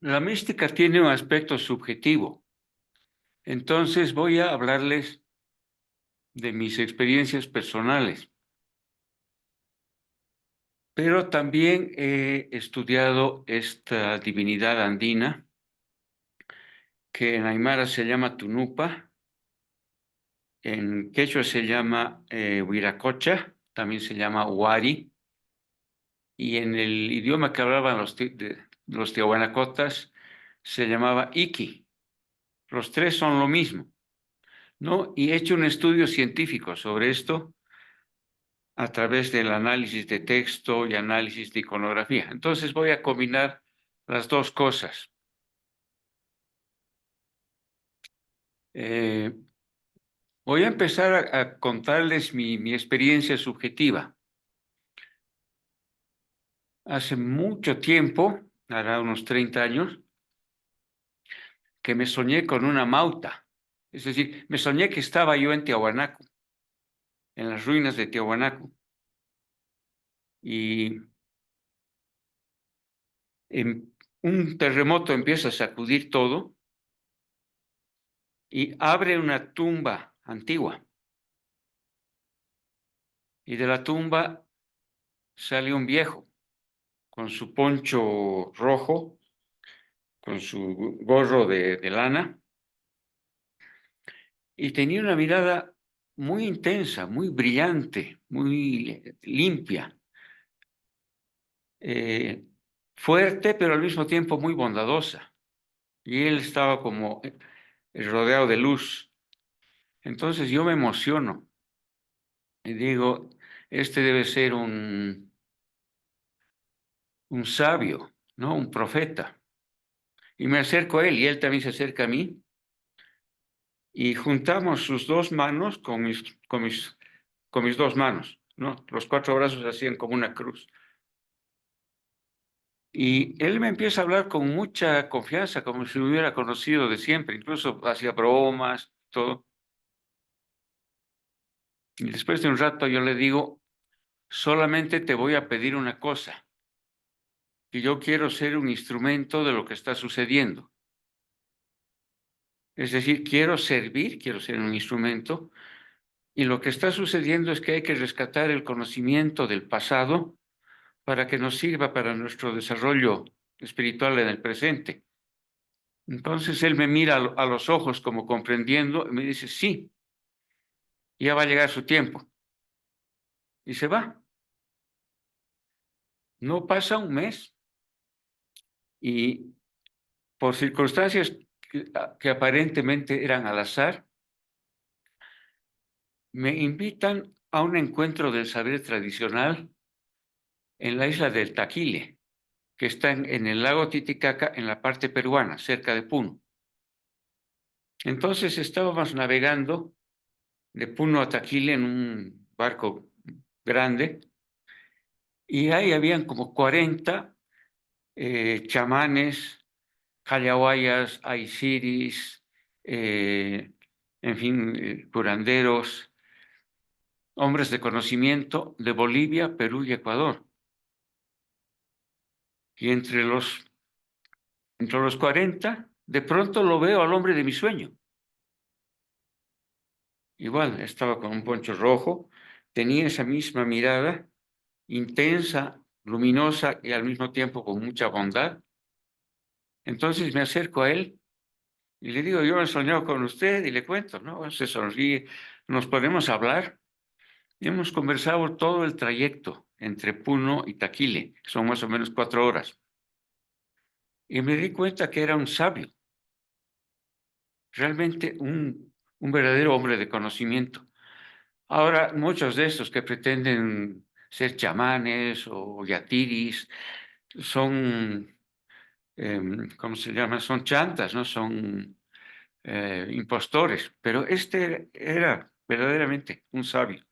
La mística tiene un aspecto subjetivo. Entonces voy a hablarles de mis experiencias personales, pero también he estudiado esta divinidad andina que en aymara se llama Tunupa, en quechua se llama Huiracocha, también se llama Huari, y en el idioma que hablaban los tiahuanacotas se llamaba Iki. Los tres son lo mismo, ¿no? Y he hecho un estudio científico sobre esto a través del análisis de texto y análisis de iconografía. Entonces voy a combinar las dos cosas. Eh, Voy a empezar a contarles mi experiencia subjetiva. Hace mucho tiempo, hará unos 30 años, que me soñé con una mauta. Es decir, me soñé que estaba yo en Tiahuanaco, en las ruinas de Tiahuanaco. Y un terremoto empieza a sacudir todo y abre una tumba antigua. Y de la tumba sale un viejo con su poncho rojo, con su gorro de lana, y tenía una mirada muy intensa, muy brillante, muy limpia, fuerte, pero al mismo tiempo muy bondadosa. Y él estaba como rodeado de luz. Entonces yo me emociono y digo, este debe ser un sabio, ¿no? Un profeta. Y me acerco a él y él también se acerca a mí y juntamos sus dos manos con mis dos manos, ¿no? Los cuatro brazos hacían como una cruz. Y él me empieza a hablar con mucha confianza, como si me hubiera conocido de siempre, incluso hacía bromas, todo. Y después de un rato yo le digo, solamente te voy a pedir una cosa, que yo quiero ser un instrumento de lo que está sucediendo. Es decir, quiero servir, quiero ser un instrumento, y lo que está sucediendo es que hay que rescatar el conocimiento del pasado para que nos sirva para nuestro desarrollo espiritual en el presente. Entonces él me mira a los ojos como comprendiendo y me dice, sí, ya va a llegar su tiempo. Y se va. No pasa un mes y por circunstancias que aparentemente eran al azar, me invitan a un encuentro del saber tradicional en la isla del Taquile, que está en el lago Titicaca, en la parte peruana, cerca de Puno. Entonces estábamos navegando de Puno a Taquile en un barco grande y ahí habían como 40 chamanes, jayahuayas, aisiris, en fin, curanderos, hombres de conocimiento de Bolivia, Perú y Ecuador. Y entre los 40, de pronto lo veo al hombre de mi sueño. Igual, estaba con un poncho rojo, tenía esa misma mirada, intensa, luminosa y al mismo tiempo con mucha bondad. Entonces me acerco a él y le digo, yo he soñado con usted y le cuento, ¿no? Se sonríe, nos podemos hablar. Y hemos conversado todo el trayecto entre Puno y Taquile, que son más o menos 4 horas. Y me di cuenta que era un sabio, realmente un verdadero hombre de conocimiento. Ahora, muchos de estos que pretenden ser chamanes o yatiris son, ¿cómo se llama? Son chantas, ¿no? Son impostores, pero este era verdaderamente un sabio.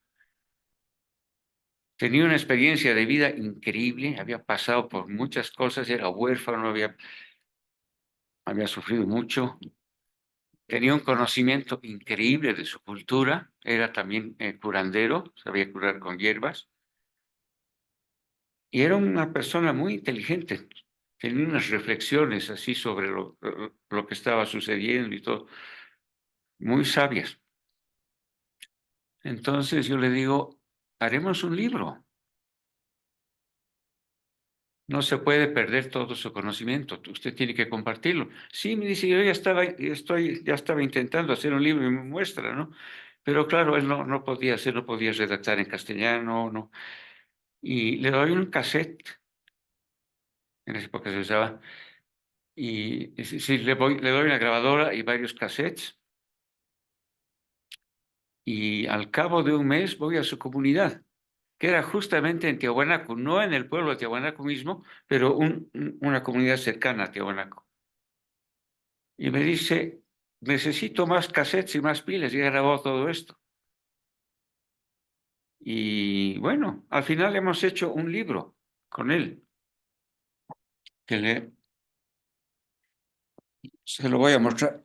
Tenía una experiencia de vida increíble, había pasado por muchas cosas, era huérfano, había sufrido mucho, tenía un conocimiento increíble de su cultura, era también curandero, sabía curar con hierbas, y era una persona muy inteligente. tenía unas reflexiones así sobre lo que estaba sucediendo y todo, muy sabias. Entonces yo le digo, haremos un libro. No se puede perder todo su conocimiento. Usted tiene que compartirlo. Sí, me dice, yo ya estaba intentando hacer un libro y me muestra, ¿no? Pero claro, él no podía hacer, no podía redactar en castellano, no. Y le doy un cassette, en esa época se usaba, y sí, le doy una grabadora y varios cassettes, y al cabo de un mes voy a su comunidad, que era justamente en Tiahuanaco, no en el pueblo de Tiahuanaco mismo, pero una comunidad cercana a Tiahuanaco. Y me dice, necesito más cassettes y más pilas, y he grabado todo esto. Y bueno, al final hemos hecho un libro con él, que se lo voy a mostrar.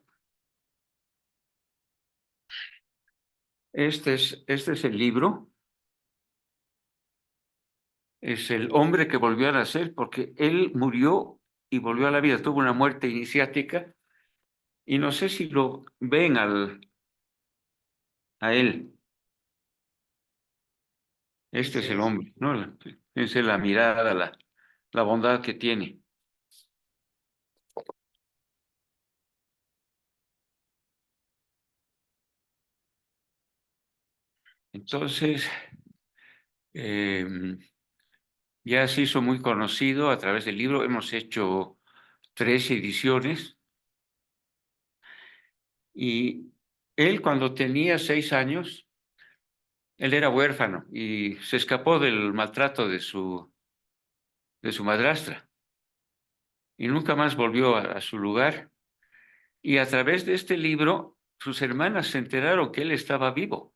Este es el libro, es el hombre que volvió a nacer, porque él murió y volvió a la vida, tuvo una muerte iniciática, y no sé si lo ven a él. Este es Así el es. hombre, ¿no? Fíjense la mirada, la bondad que tiene. Entonces, em, ya se hizo muy conocido a través del libro. Hemos hecho 3 ediciones y él cuando tenía 6 años, él era huérfano y se escapó del maltrato de su madrastra y nunca más volvió a su lugar. Y a través de este libro, sus hermanas se enteraron que él estaba vivo,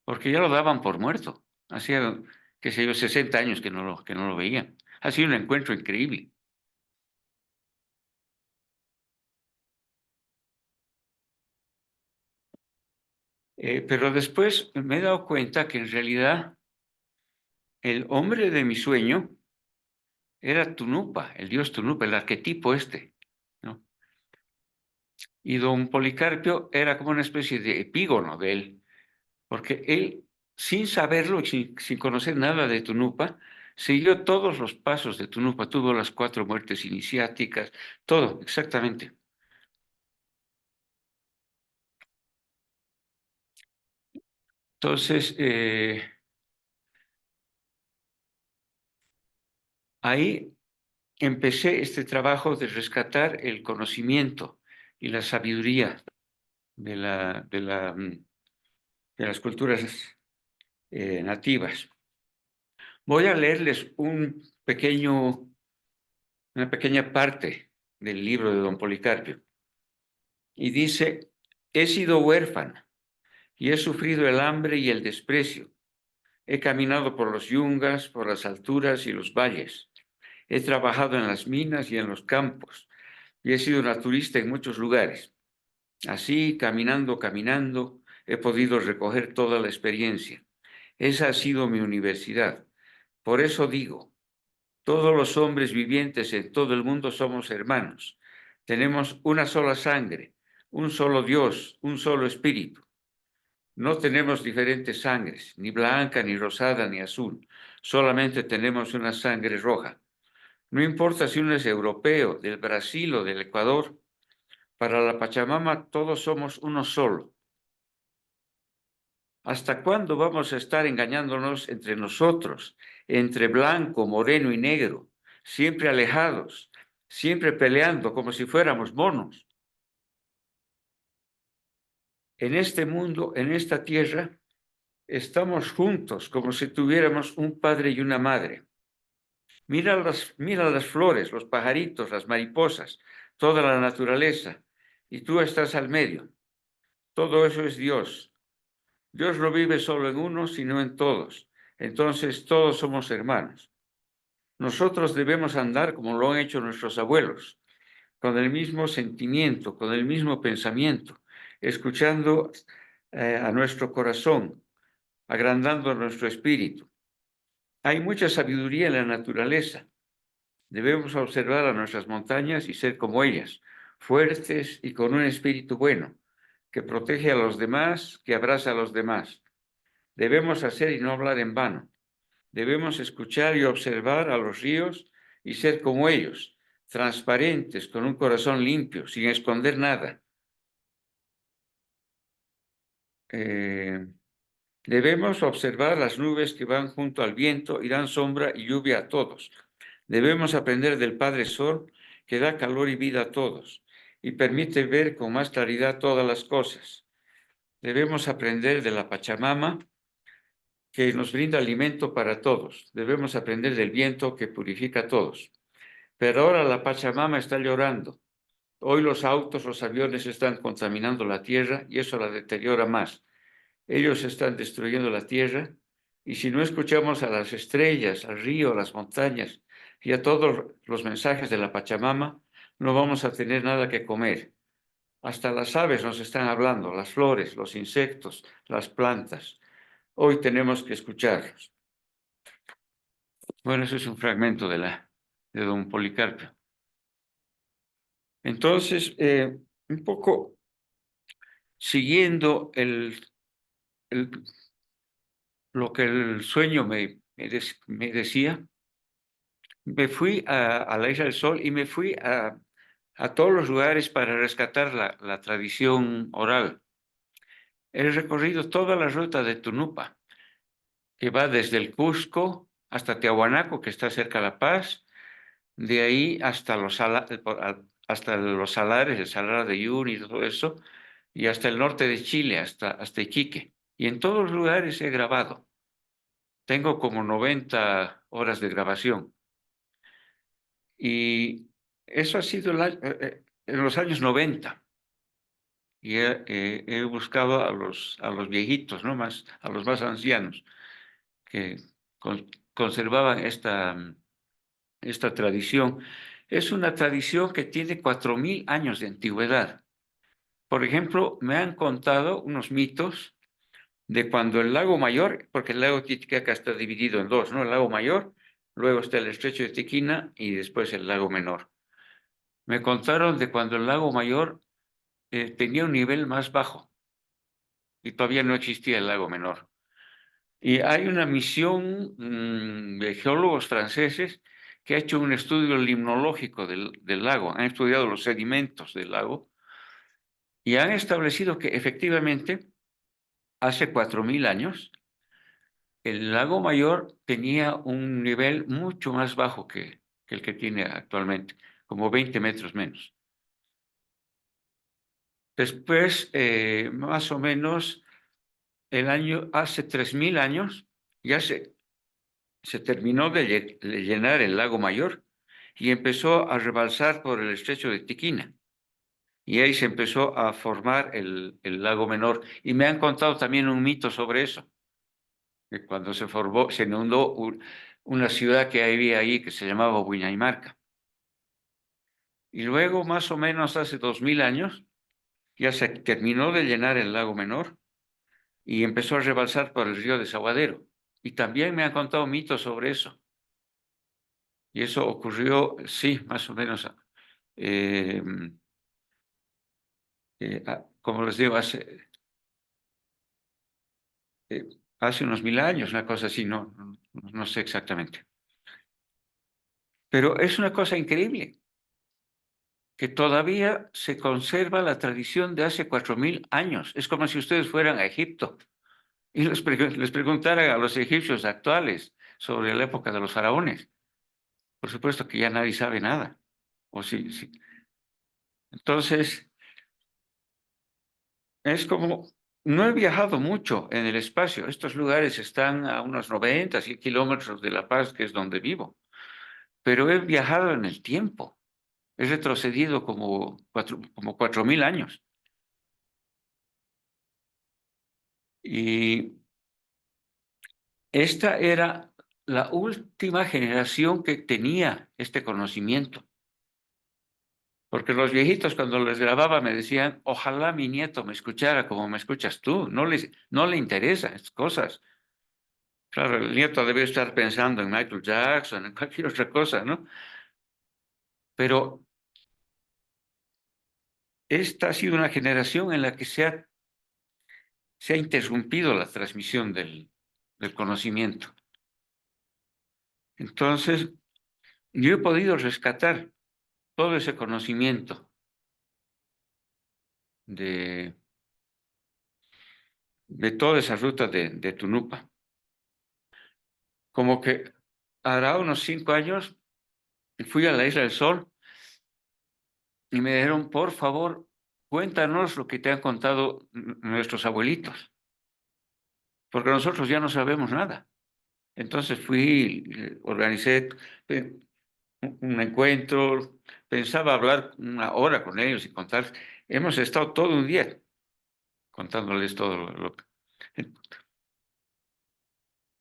porque ya lo daban por muerto. Hacía, qué sé yo, 60 años que no lo veían. Ha sido un encuentro increíble. Pero después me he dado cuenta que en realidad el hombre de mi sueño era Tunupa, el dios Tunupa, el arquetipo este, ¿no? Y don Policarpio era como una especie de epígono de él, porque él, sin saberlo y sin conocer nada de Tunupa, siguió todos los pasos de Tunupa, tuvo las 4 muertes iniciáticas, todo, exactamente. Entonces, ahí empecé este trabajo de rescatar el conocimiento y la sabiduría de las culturas nativas. Voy a leerles una pequeña parte del libro de don Policarpio. Y dice, he sido huérfano y he sufrido el hambre y el desprecio. He caminado por los yungas, por las alturas y los valles. He trabajado en las minas y en los campos y he sido naturista en muchos lugares. Así, caminando, he podido recoger toda la experiencia. Esa ha sido mi universidad. Por eso digo, todos los hombres vivientes en todo el mundo somos hermanos. Tenemos una sola sangre, un solo Dios, un solo espíritu. No tenemos diferentes sangres, ni blanca, ni rosada, ni azul. Solamente tenemos una sangre roja. No importa si uno es europeo, del Brasil o del Ecuador. Para la Pachamama todos somos uno solo. ¿Hasta cuándo vamos a estar engañándonos entre nosotros, entre blanco, moreno y negro, siempre alejados, siempre peleando como si fuéramos monos? En este mundo, en esta tierra, estamos juntos como si tuviéramos un padre y una madre. Mira las flores, los pajaritos, las mariposas, toda la naturaleza, y tú estás al medio. Todo eso es Dios. Dios no vive solo en uno, sino en todos. Entonces todos somos hermanos. Nosotros debemos andar como lo han hecho nuestros abuelos, con el mismo sentimiento, con el mismo pensamiento, escuchando a nuestro corazón, agrandando nuestro espíritu. Hay mucha sabiduría en la naturaleza. Debemos observar a nuestras montañas y ser como ellas, fuertes y con un espíritu bueno, que protege a los demás, que abraza a los demás. Debemos hacer y no hablar en vano. Debemos escuchar y observar a los ríos y ser como ellos, transparentes, con un corazón limpio, sin esconder nada. Debemos observar las nubes que van junto al viento y dan sombra y lluvia a todos. Debemos aprender del Padre Sol, que da calor y vida a todos y permite ver con más claridad todas las cosas. Debemos aprender de la Pachamama, que nos brinda alimento para todos. Debemos aprender del viento que purifica a todos. Pero ahora la Pachamama está llorando. Hoy los autos, los aviones están contaminando la tierra y eso la deteriora más. Ellos están destruyendo la tierra y si no escuchamos a las estrellas, al río, a las montañas y a todos los mensajes de la Pachamama, no vamos a tener nada que comer. Hasta las aves nos están hablando, las flores, los insectos, las plantas. Hoy tenemos que escucharlos. Bueno, eso es un fragmento de don Policarpio. Entonces, un poco siguiendo lo que el sueño me decía, me fui a la Isla del Sol y me fui a todos los lugares para rescatar la tradición oral. He recorrido toda la ruta de Tunupa, que va desde el Cusco hasta Tiahuanaco, que está cerca de La Paz, de ahí hasta los salares, el Salar de Uyuni y todo eso, y hasta el norte de Chile, hasta Iquique. Y en todos los lugares he grabado. Tengo como 90 horas de grabación. Y eso ha sido en los años 90. Y he buscado a los viejitos, ¿no? A los más ancianos, que conservaban esta tradición. Es una tradición que tiene 4000 años de antigüedad. Por ejemplo, me han contado unos mitos de cuando el lago Mayor, porque el lago Titicaca está dividido en dos, ¿no? El lago Mayor, luego está el estrecho de Tequina y después el lago Menor. Me contaron de cuando el lago Mayor tenía un nivel más bajo y todavía no existía el lago Menor. Y hay una misión de geólogos franceses que ha hecho un estudio limnológico del lago, han estudiado los sedimentos del lago y han establecido que efectivamente hace 4000 años el lago Mayor tenía un nivel mucho más bajo que el que tiene actualmente, como 20 metros menos. Después, más o menos, hace 3000 años, ya se terminó de llenar el lago Mayor y empezó a rebalsar por el estrecho de Tiquina. Y ahí se empezó a formar el lago Menor. Y me han contado también un mito sobre eso, que cuando se inundó una ciudad que había ahí que se llamaba Huinaymarca. Y luego, más o menos hace 2000 años, ya se terminó de llenar el lago Menor y empezó a rebalsar por el río Desaguadero. Y también me han contado mitos sobre eso. Y eso ocurrió, sí, más o menos, eh, como les digo, hace unos 1000 años, una cosa así, no sé exactamente. Pero es una cosa increíble que todavía se conserva la tradición de hace 4000 años. Es como si ustedes fueran a Egipto y les preguntaran a los egipcios actuales sobre la época de los faraones. Por supuesto que ya nadie sabe nada. O sí, sí. Entonces, es como, no he viajado mucho en el espacio. Estos lugares están a unos 90, 100 kilómetros de La Paz, que es donde vivo. Pero he viajado en el tiempo. He retrocedido como 4000 años. Y esta era la última generación que tenía este conocimiento. Porque los viejitos cuando les grababa me decían, ojalá mi nieto me escuchara como me escuchas tú. No le interesan estas cosas. Claro, el nieto debe estar pensando en Michael Jackson, en cualquier otra cosa, ¿no? pero esta ha sido una generación en la que se ha interrumpido la transmisión del conocimiento. Entonces, yo he podido rescatar todo ese conocimiento de toda esa ruta de Tunupa. Como que hará unos 5 años fui a la Isla del Sol y me dijeron, por favor, cuéntanos lo que te han contado nuestros abuelitos, porque nosotros ya no sabemos nada. Entonces fui, organicé un encuentro, pensaba hablar 1 hora con ellos y contar. Hemos estado todo un día contándoles todo lo que...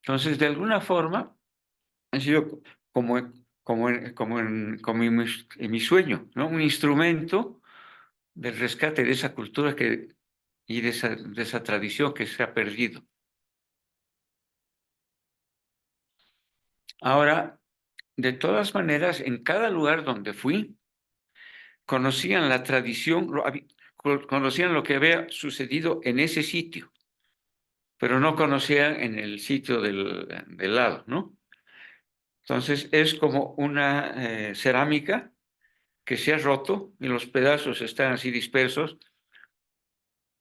Entonces, de alguna forma, ha sido como en mi sueño, ¿no? Un instrumento del rescate de esa cultura y de esa tradición que se ha perdido. Ahora, de todas maneras, en cada lugar donde fui, conocían la tradición, conocían lo que había sucedido en ese sitio, pero no conocían en el sitio del lado, ¿no? Entonces, es como una cerámica que se ha roto y los pedazos están así dispersos,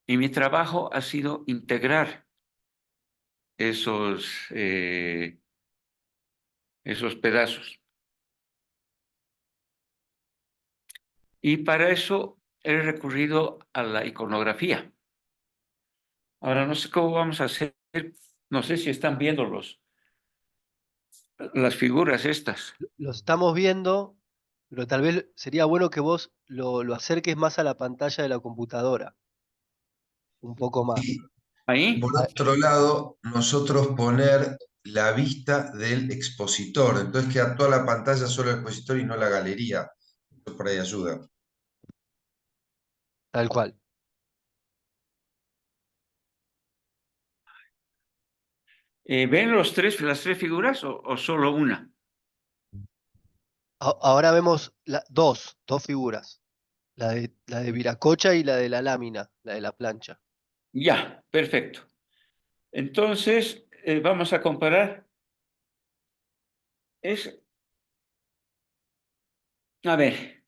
y mi trabajo ha sido integrar esos pedazos. Y para eso he recurrido a la iconografía. Ahora no sé cómo vamos a hacer, no sé si están viendo las figuras estas. Lo estamos viendo, pero tal vez sería bueno que vos lo acerques más a la pantalla de la computadora, un poco más. Ahí, Por Ah, otro lado, nosotros poner la vista del expositor. Entonces queda toda la pantalla solo el expositor y no la galería. Eso por ahí ayuda. tal cual. ¿ven las 3 figuras o solo una? Ahora vemos dos figuras, la de Viracocha y la de la lámina, la de la plancha. Ya, perfecto. Entonces, vamos a comparar. Es, a ver,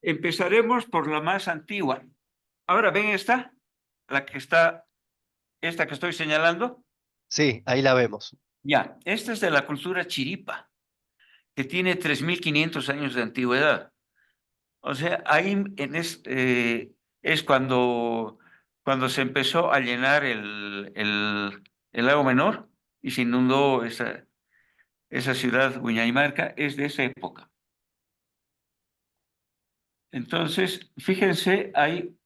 empezaremos por la más antigua. Ahora, ¿ven esta? Esta que estoy señalando. Sí, ahí la vemos. Ya, esta es de la cultura chiripa, que tiene 3.500 años de antigüedad. O sea, ahí es cuando se empezó a llenar el lago Menor y se inundó esa ciudad, Huñaymarca, es de esa época. Entonces, fíjense ahí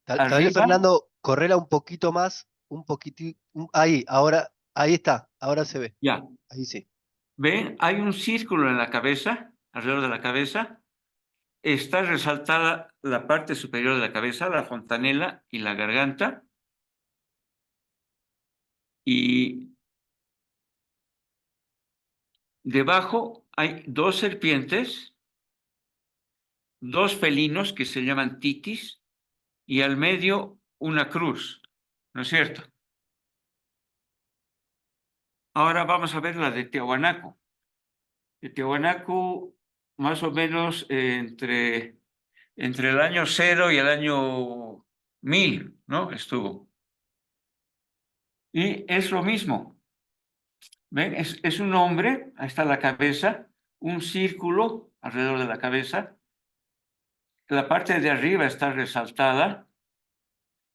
Tal vez, arriba, Fernando, correla un poquito más, un poquitito, ahí, ahora, ahí está, ahora se ve, ya, ahí sí. ven, hay un círculo en la cabeza, alrededor de la cabeza, está resaltada la parte superior de la cabeza, la fontanela y la garganta, y debajo hay 2 serpientes, 2 felinos que se llaman titis, y al medio una cruz, ¿no es cierto? Ahora vamos a ver la de Tiahuanaco. De Tiahuanaco, más o menos entre el año 0 y el año 1000, ¿no? Estuvo. Y es lo mismo. ¿Ven? Es un hombre, ahí está la cabeza, un círculo alrededor de la cabeza. La parte de arriba está resaltada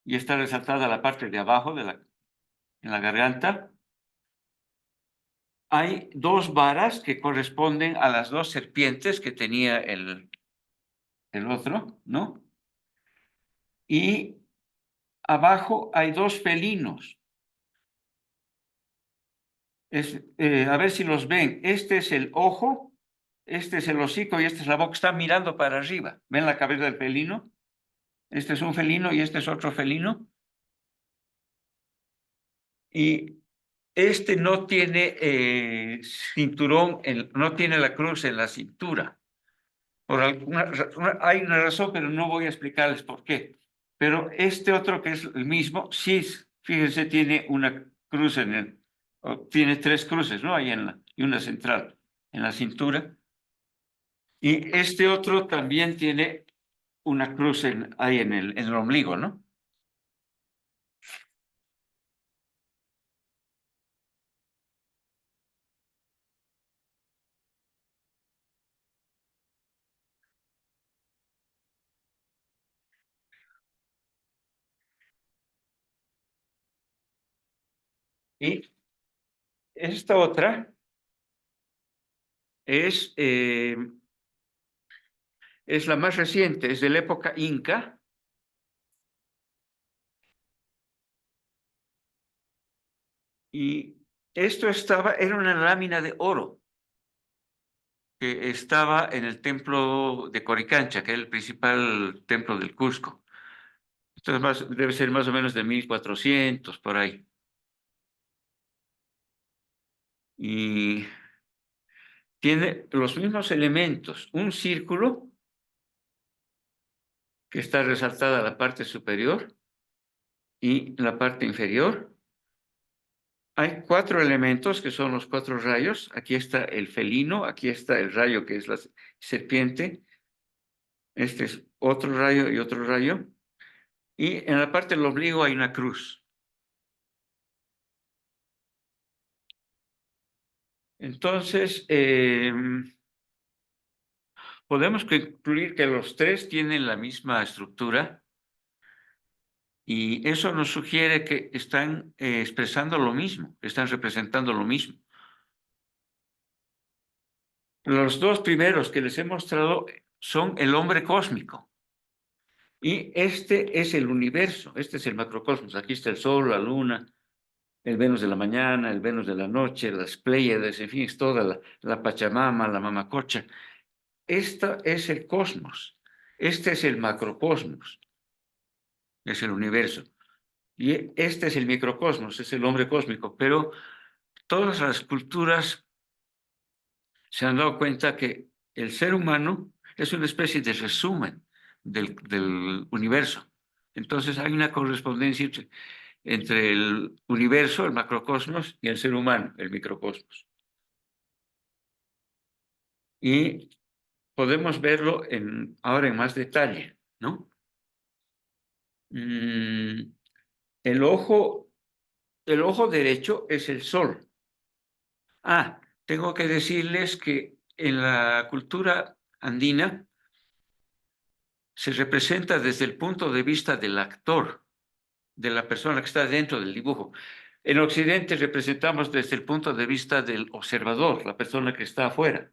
y está resaltada la parte de abajo en la garganta. Hay 2 varas que corresponden a las 2 serpientes que tenía el otro, ¿no? Y abajo hay 2 felinos. A ver si los ven. Este es el ojo, este es el hocico y esta es la boca. Están mirando para arriba. ¿Ven la cabeza del felino? Este es un felino y este es otro felino. Y Este no tiene cinturón, no tiene la cruz en la cintura. Por hay una razón, pero no voy a explicarles por qué. Pero este otro que es el mismo, sí, fíjense, tiene una cruz tiene tres cruces, ¿no? Ahí y una central en la cintura. Y este otro también tiene una cruz ahí en el ombligo, ¿no? Y esta otra es, eh, es la más reciente, es de la época inca. Y esto era una lámina de oro que estaba en el templo de Coricancha, que era el principal templo del Cusco. Entonces debe ser más o menos de 1400 por ahí. Y tiene los mismos elementos, un círculo que está resaltada la parte superior y la parte inferior. Hay 4 elementos que son los 4 rayos. Aquí está el felino, aquí está el rayo que es la serpiente. Este es otro rayo y otro rayo. Y en la parte del ombligo hay una cruz. Entonces, podemos concluir que los tres tienen la misma estructura y eso nos sugiere que están expresando lo mismo, están representando lo mismo. Los dos primeros que les he mostrado son el hombre cósmico y este es el universo, este es el macrocosmos. Aquí está el Sol, la Luna, el Venus de la mañana, el Venus de la noche, las Pléyades, en fin, es toda la Pachamama, la Mamacocha. Este es el cosmos, este es el macrocosmos, es el universo. Y este es el microcosmos, es el hombre cósmico. Pero todas las culturas se han dado cuenta que el ser humano es una especie de resumen del universo. Entonces hay una correspondencia entre el universo, el macrocosmos, y el ser humano, el microcosmos. Y podemos verlo ahora en más detalle, ¿no? El ojo derecho es el sol. Tengo que decirles que en la cultura andina se representa desde el punto de vista del actor, de la persona que está dentro del dibujo. En Occidente representamos desde el punto de vista del observador, la persona que está afuera.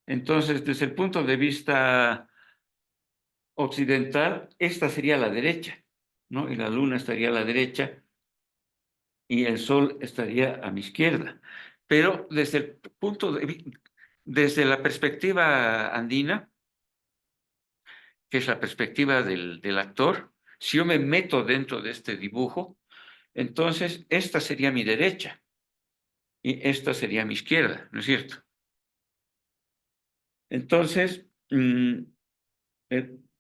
Entonces, desde el punto de vista occidental, esta sería la derecha, ¿no? Y la luna estaría a la derecha y el sol estaría a mi izquierda. Pero desde la perspectiva andina, que es la perspectiva del actor, si yo me meto dentro de este dibujo, entonces esta sería mi derecha y esta sería mi izquierda, ¿no es cierto? Entonces,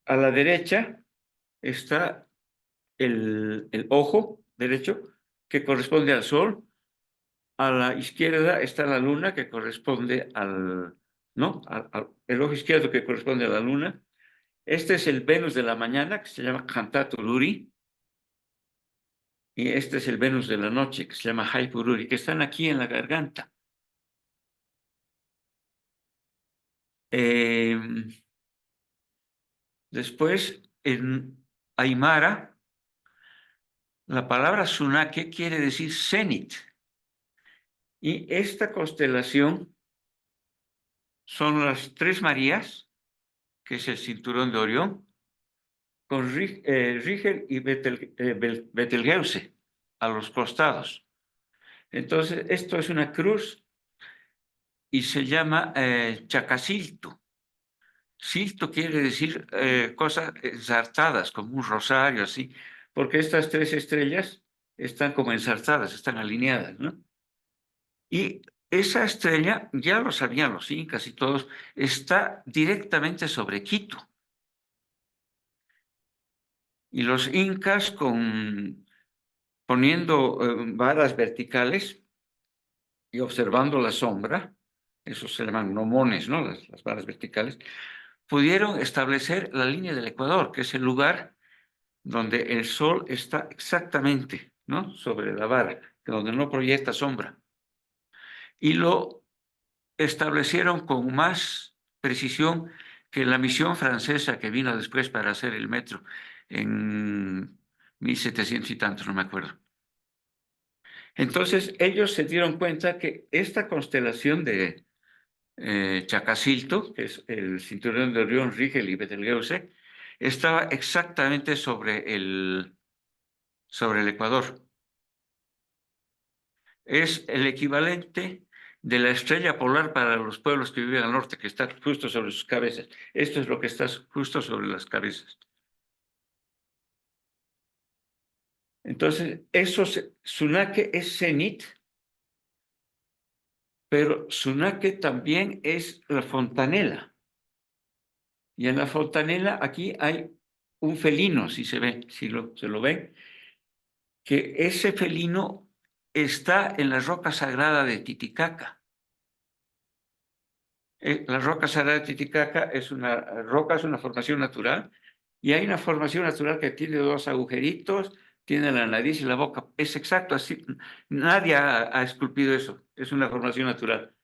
a la derecha está el ojo derecho, que corresponde al sol. A la izquierda está la luna, que corresponde ¿no? El ojo izquierdo que corresponde a la luna. Este es el Venus de la mañana, que se llama Cantatururi. Y este es el Venus de la noche, que se llama Haipururi, que están aquí en la garganta. Después, en Aymara, la palabra Sunake quiere decir cenit. Y esta constelación son las tres Marías, que es el cinturón de Orión, con Rigel y Betelgeuse a los costados. Entonces, esto es una cruz y se llama Chacasilto. Silto quiere decir cosas ensartadas, como un rosario, así, porque estas tres estrellas están como ensartadas, están alineadas, ¿no? Y esa estrella, ya lo sabían los incas y todos, está directamente sobre Quito. Y los incas poniendo varas verticales y observando la sombra, esos se llaman gnomones, ¿no? Las varas verticales, pudieron establecer la línea del Ecuador, que es el lugar donde el sol está exactamente, ¿no? Sobre la vara, donde no proyecta sombra. Y lo establecieron con más precisión que la misión francesa que vino después para hacer el metro en 1700 y tantos, no me acuerdo. Entonces ellos se dieron cuenta que esta constelación de Chacasilto, que es el cinturón de Orión, Rigel y Betelgeuse, estaba exactamente sobre el Ecuador. Es el equivalente de la estrella polar para los pueblos que viven al norte, que está justo sobre sus cabezas. Esto es lo que está justo sobre las cabezas. Entonces, Sunaque es cenit, pero Sunaque también es la fontanela. Y en la fontanela aquí hay un felino, si se ve, se lo ven, que ese felino está en la roca sagrada de Titicaca. La roca sagrada de Titicaca es una formación natural, y hay una formación natural que tiene dos agujeritos, tiene la nariz y la boca. Es exacto, así. Nadie ha esculpido eso. Es una formación natural.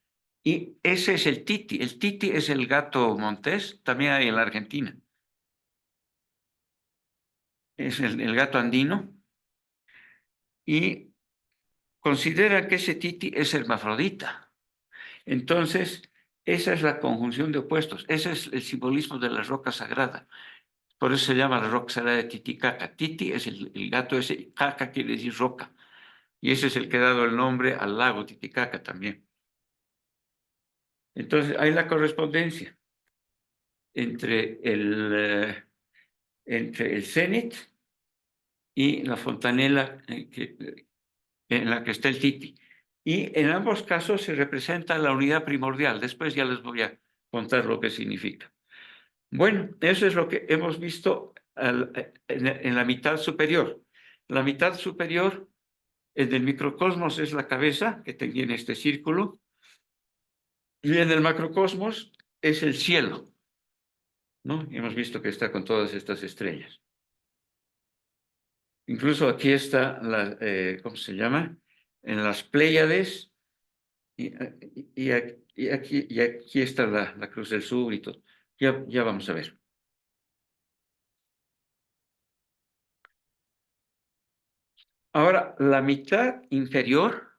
Y ese es el titi. El titi es el gato montés, también hay en la Argentina. Es el gato andino. Y considera que ese titi es hermafrodita. Entonces, esa es la conjunción de opuestos. Ese es el simbolismo de la roca sagrada. Por eso se llama la roca sagrada de Titicaca. Titi es el gato ese, caca quiere decir roca. Y ese es el que ha dado el nombre al lago Titicaca también. Entonces, hay la correspondencia entre el cenit y la fontanela en la que está el Titi. Y en ambos casos se representa la unidad primordial. Después ya les voy a contar lo que significa. Bueno, eso es lo que hemos visto en la mitad superior. La mitad superior, el del microcosmos, es la cabeza, que tiene este círculo, y en el macrocosmos es el cielo, ¿no? Y hemos visto que está con todas estas estrellas. Incluso aquí está, ¿cómo se llama? En las Pléyades, y aquí está la Cruz del Sur y todo. Ya vamos a ver. Ahora, la mitad inferior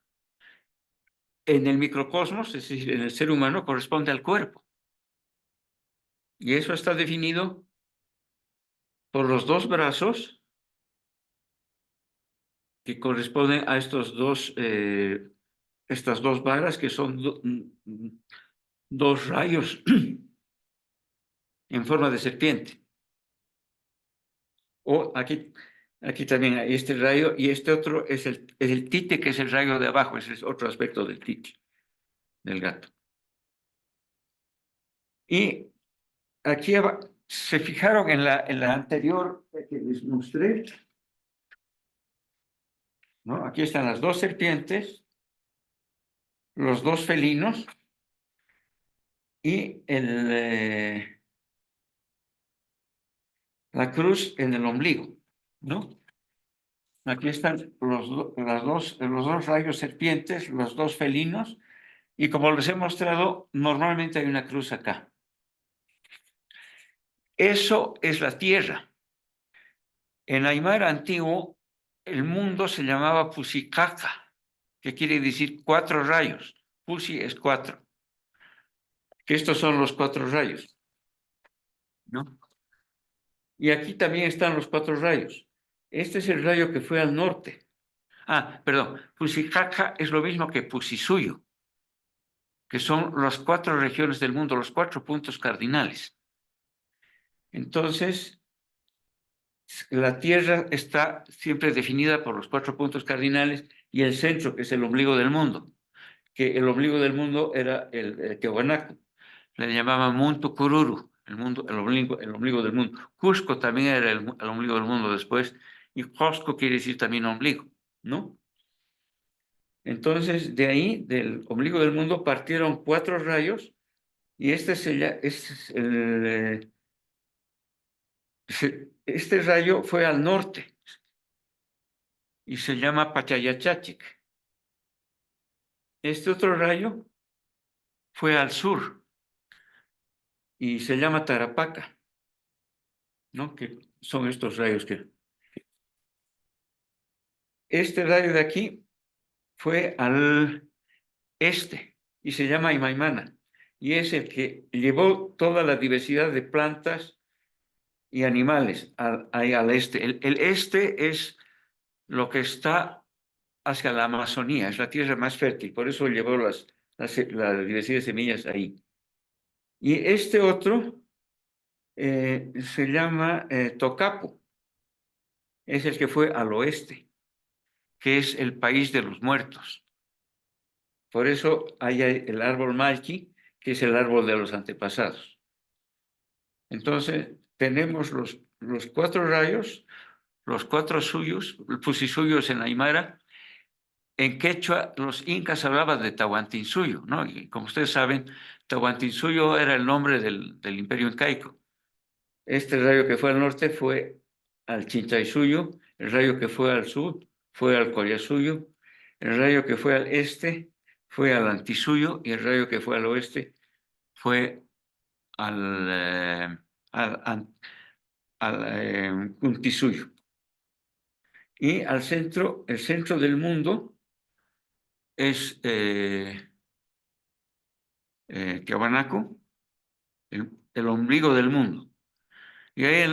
en el microcosmos, es decir, en el ser humano, corresponde al cuerpo. Y eso está definido por los dos brazos que corresponden a estas dos varas, que son dos rayos en forma de serpiente. O aquí también hay este rayo, y este otro es el tite, que es el rayo de abajo. Ese es otro aspecto del tite, del gato. Y aquí se fijaron en la anterior que les mostré, ¿no? Aquí están las dos serpientes, los dos felinos y la cruz en el ombligo, ¿no? Aquí están los dos rayos serpientes, los dos felinos, y como les he mostrado, normalmente hay una cruz acá. Eso es la Tierra. En Aymara antiguo, el mundo se llamaba Pusicaca, que quiere decir 4 rayos. Pusi es 4. Que estos son los 4 rayos, ¿no? Y aquí también están los 4 rayos. Este es el rayo que fue al norte. Perdón, Pusicaca es lo mismo que Pusisuyo, que son las 4 regiones del mundo, los 4 puntos cardinales. Entonces, la Tierra está siempre definida por los 4 puntos cardinales y el centro, que es el ombligo del mundo. que el ombligo del mundo era el Tiahuanaco. Le llamaban Muntu Cururu, el ombligo del mundo. Cusco también era el ombligo del mundo después, y Cusco quiere decir también ombligo, ¿no? Entonces, de ahí, del ombligo del mundo, partieron 4 rayos, y este este rayo fue al norte, y se llama Pachayachachic. Este otro rayo fue al sur, y se llama Tarapaca, ¿no? Que son estos rayos que... Este rayo de aquí fue al este y se llama Imaimana, y es el que llevó toda la diversidad de plantas y animales ahí al este. El este es lo que está hacia la Amazonía, es la tierra más fértil, por eso llevó la diversidad de semillas ahí. Y este otro se llama Tocapo, es el que fue al oeste, que es el país de los muertos. Por eso hay el árbol Malki, que es el árbol de los antepasados. Entonces, tenemos los 4 rayos, los 4 suyos, Pusisuyos en Aymara. En quechua, los incas hablaban de Tahuantinsuyo, ¿no? Y como ustedes saben, Tahuantinsuyo era el nombre del imperio incaico. Este rayo que fue al norte fue al Chinchaysuyo, el rayo que fue al sur fue al Collasuyo, el rayo que fue al este fue al Antisuyo y el rayo que fue al oeste fue al Cuntisuyo. Y al centro, el centro del mundo es Tiahuanaco, el ombligo del mundo. Y ahí en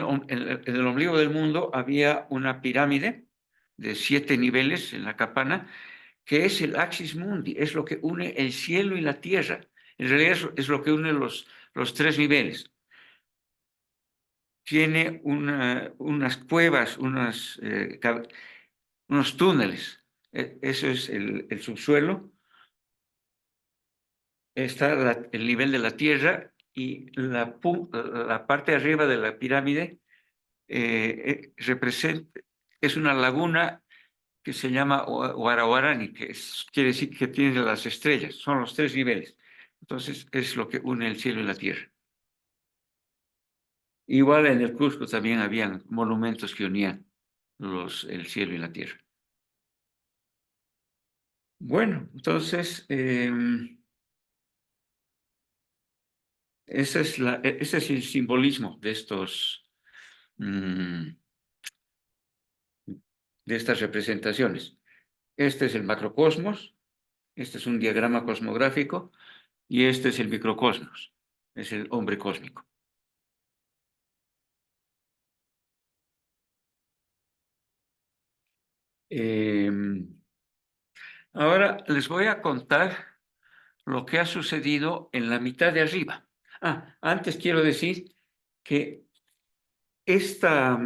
el ombligo del mundo había una pirámide de 7 niveles en la Capana, que es el Axis Mundi, es lo que une el cielo y la tierra. En realidad es lo que une los 3 niveles. Tiene unas cuevas, unos túneles. Eso es el subsuelo. Está el nivel de la tierra y la parte de arriba de la pirámide es una laguna que se llama Huarahuarani, que quiere decir que tiene las estrellas, son los 3 niveles. Entonces es lo que une el cielo y la tierra. Igual en el Cusco también habían monumentos que unían el cielo y la tierra. Bueno, entonces ese es el simbolismo de de estas representaciones. Este es el macrocosmos, este es un diagrama cosmográfico y este es el microcosmos, es el hombre cósmico. Ahora les voy a contar lo que ha sucedido en la mitad de arriba. Antes quiero decir que esta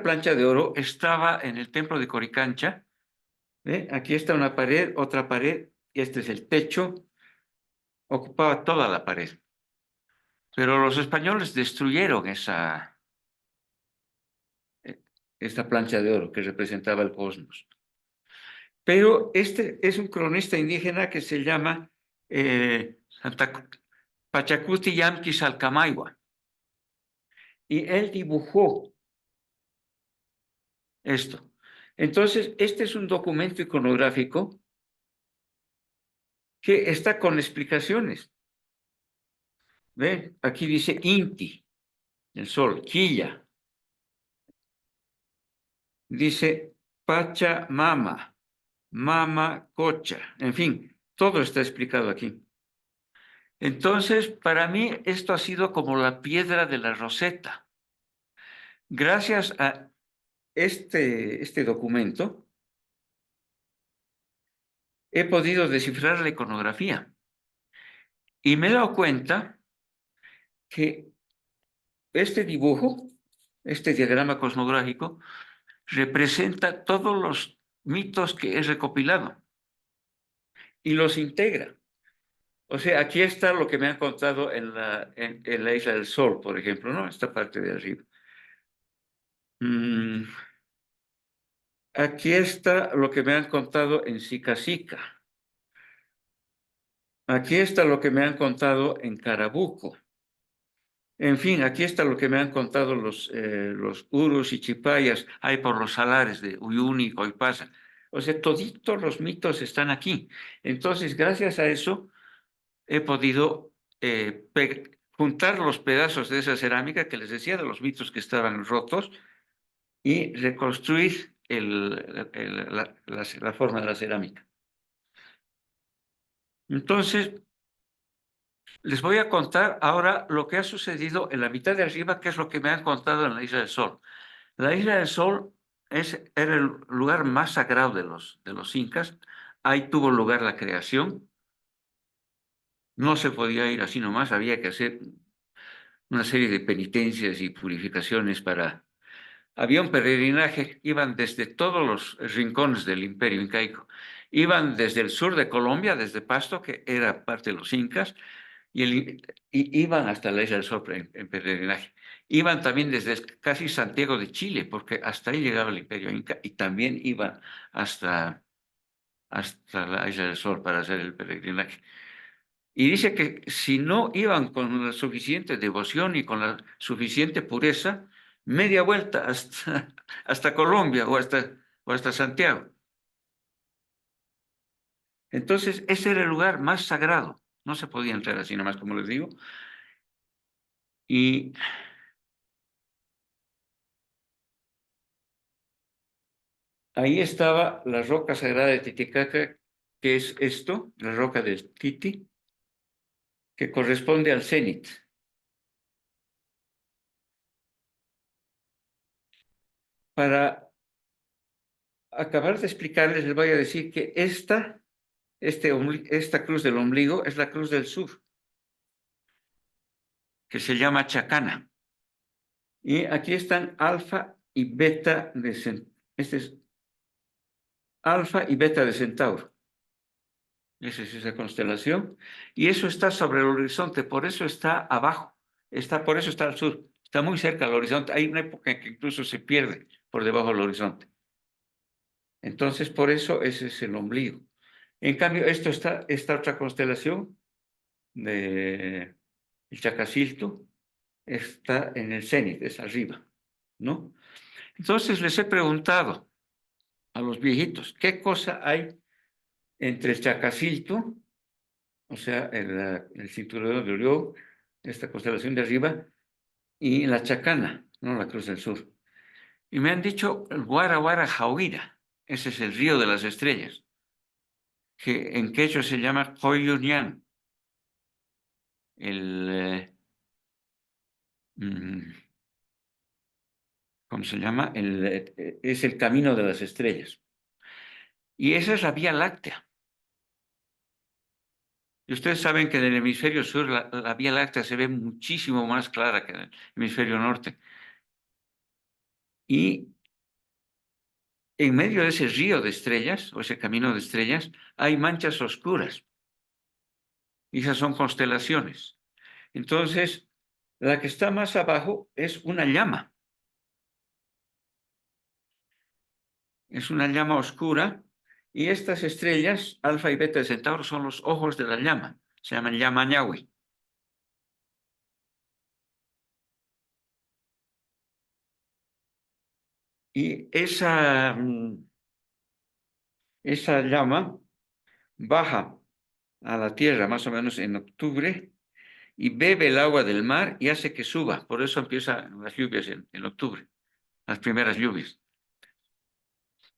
plancha de oro estaba en el templo de Coricancha. Aquí está una pared, otra pared, y este es el techo, ocupaba toda la pared. Pero los españoles destruyeron esta plancha de oro que representaba el cosmos. Pero este es un cronista indígena que se llama Pachacuti Yamqui Salcamayua. Y él dibujó esto. Entonces, este es un documento iconográfico que está con explicaciones. ¿Ve? Aquí dice Inti, el sol, Quilla. Dice Pachamama, Mama Cocha. En fin, todo está explicado aquí. Entonces, para mí esto ha sido como la piedra de la Roseta. Gracias a este documento, he podido descifrar la iconografía y me he dado cuenta que este dibujo, este diagrama cosmográfico, representa todos mitos que he recopilado y los integra. O sea, aquí está lo que me han contado en la Isla del Sol, por ejemplo, ¿no? Esta parte de arriba. Aquí está lo que me han contado en Sica Sica. Aquí está lo que me han contado en Carabuco. En fin, aquí está lo que me han contado los urus y chipayas, hay por los salares de Uyuni y Coipasa. O sea, toditos los mitos están aquí. Entonces, gracias a eso, he podido juntar los pedazos de esa cerámica que les decía, de los mitos que estaban rotos, y reconstruir la forma de la cerámica. Entonces, les voy a contar ahora lo que ha sucedido en la mitad de arriba, que es lo que me han contado en la Isla del Sol. La Isla del Sol era el lugar más sagrado de los incas. Ahí tuvo lugar la creación. No se podía ir así nomás, había que hacer una serie de penitencias y purificaciones para... Había un peregrinaje, iban desde todos los rincones del imperio incaico. Iban desde el sur de Colombia, desde Pasto, que era parte de los incas, y iban hasta la Isla del Sol en peregrinaje. Iban también desde casi Santiago de Chile, porque hasta ahí llegaba el imperio inca, y también iban hasta la Isla del Sol para hacer el peregrinaje. Y dice que si no iban con la suficiente devoción y con la suficiente pureza, media vuelta hasta Colombia o hasta Santiago. Entonces, ese era el lugar más sagrado. No se podía entrar así nomás, como les digo. Y ahí estaba la roca sagrada de Titicaca, que es esto, la roca del Titi, que corresponde al cenit. Para acabar de explicarles, les voy a decir que esta cruz del ombligo es la cruz del sur, que se llama Chacana. Y aquí están alfa y beta este es alfa y beta de Centauro. Esa es esa constelación. Y eso está sobre el horizonte, por eso está abajo. Por eso está al sur. Está muy cerca del horizonte. Hay una época en que incluso se pierde por debajo del horizonte. Entonces, por eso ese es el ombligo. En cambio, esta otra constelación de el Chacacilto está en el cenit, es arriba, ¿no? Entonces les he preguntado a los viejitos, ¿qué cosa hay entre el Chacacilto, o sea, el cinturón de Orión, esta constelación de arriba, y la Chacana, no la Cruz del Sur? Y me han dicho el Guara Guara Jauira, ese es el río de las estrellas, que en quechua se llama Coyunian, el, ¿cómo se llama? Es el camino de las estrellas. Y esa es la Vía Láctea. Y ustedes saben que en el hemisferio sur la Vía Láctea se ve muchísimo más clara que en el hemisferio norte. Y en medio de ese río de estrellas, o ese camino de estrellas, hay manchas oscuras. Y esas son constelaciones. Entonces, la que está más abajo es una llama. Es una llama oscura. Y estas estrellas, Alfa y Beta de Centauro, son los ojos de la llama. Se llaman llama ñahui. Y esa llama baja a la tierra más o menos en octubre y bebe el agua del mar y hace que suba. Por eso empiezan las lluvias en octubre, las primeras lluvias.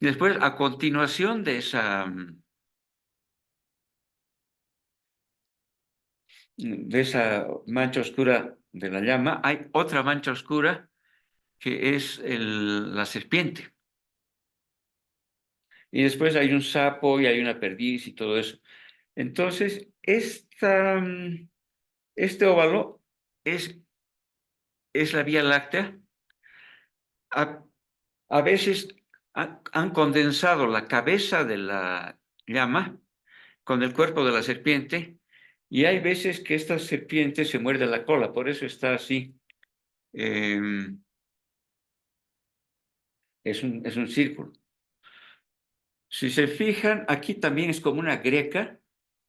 Después, a continuación de esa mancha oscura de la llama, hay otra mancha oscura que es la serpiente. Y después hay un sapo y hay una perdiz y todo eso. Entonces, este óvalo es la Vía Láctea. A veces han condensado la cabeza de la llama con el cuerpo de la serpiente, y hay veces que esta serpiente se muerde la cola, por eso está así. Es un círculo. Si se fijan, aquí también es como una greca,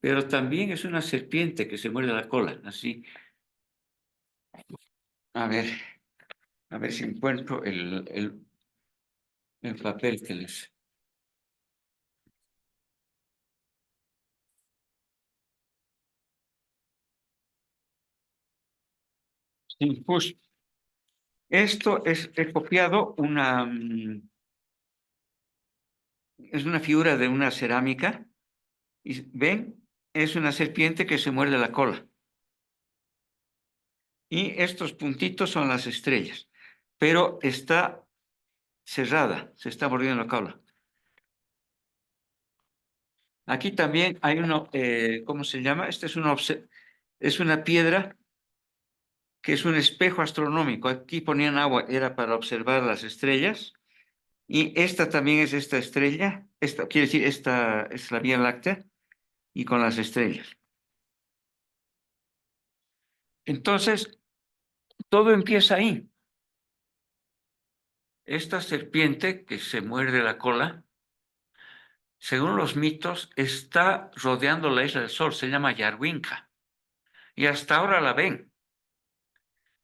pero también es una serpiente que se muerde la cola, así. A ver, a ver si encuentro el papel que les... Sí, justo. Esto he copiado es una figura de una cerámica, y ven, es una serpiente que se muerde la cola. Y estos puntitos son las estrellas, pero está cerrada, se está mordiendo la cola. Aquí también hay uno, ¿cómo se llama? Esta es una piedra que es un espejo astronómico. Aquí ponían agua, era para observar las estrellas. Y esta también es esta estrella, esta, quiere decir, esta es la Vía Láctea, y con las estrellas. Entonces, todo empieza ahí. Esta serpiente que se muerde la cola, según los mitos, está rodeando la isla del Sol, se llama Yarwinka, y hasta ahora la ven.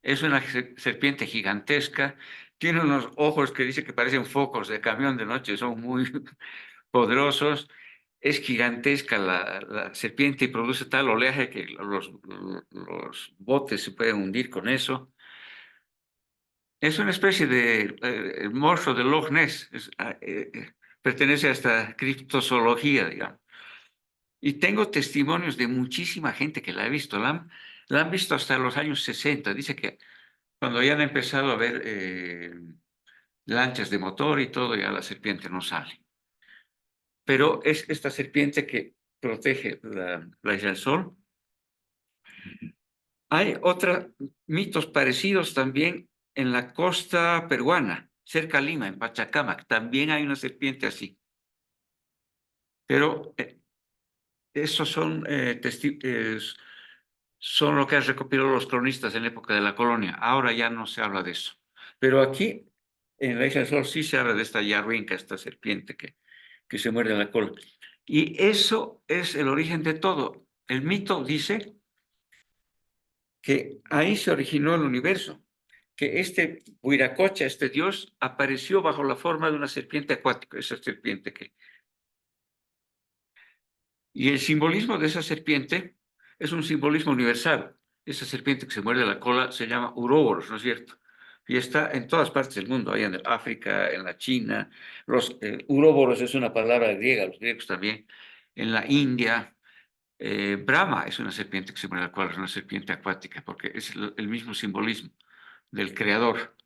Es una serpiente gigantesca, tiene unos ojos que dice que parecen focos de camión de noche, son muy poderosos. Es gigantesca la serpiente y produce tal oleaje que los botes se pueden hundir con eso. Es una especie de el monstruo de Loch Ness, pertenece a esta criptozoología, digamos. Y tengo testimonios de muchísima gente que la ha visto, la han visto hasta los años 60. Dice que cuando ya han empezado a ver lanchas de motor y todo, ya la serpiente no sale. Pero es esta serpiente que protege la isla del Sol. Hay otros mitos parecidos también en la costa peruana, cerca a Lima, en Pachacamac. También hay una serpiente así. Pero esos son lo que han recopilado los cronistas en la época de la colonia. Ahora ya no se habla de eso. Pero aquí, en la Isla del Sol, sí se habla de esta yarrinca, esta serpiente que se muerde la cola. Y eso es el origen de todo. El mito dice que ahí se originó el universo, que este Huiracocha, este dios, apareció bajo la forma de una serpiente acuática, esa serpiente que... Y el simbolismo de esa serpiente es un simbolismo universal. Esa serpiente que se muerde la cola se llama Uroboros, ¿no es cierto? Y está en todas partes del mundo, ahí en el África, en la China. Uroboros es una palabra griega, los griegos también. En la India, Brahma es una serpiente que se muerde la cola, es una serpiente acuática, porque es el mismo simbolismo del creador.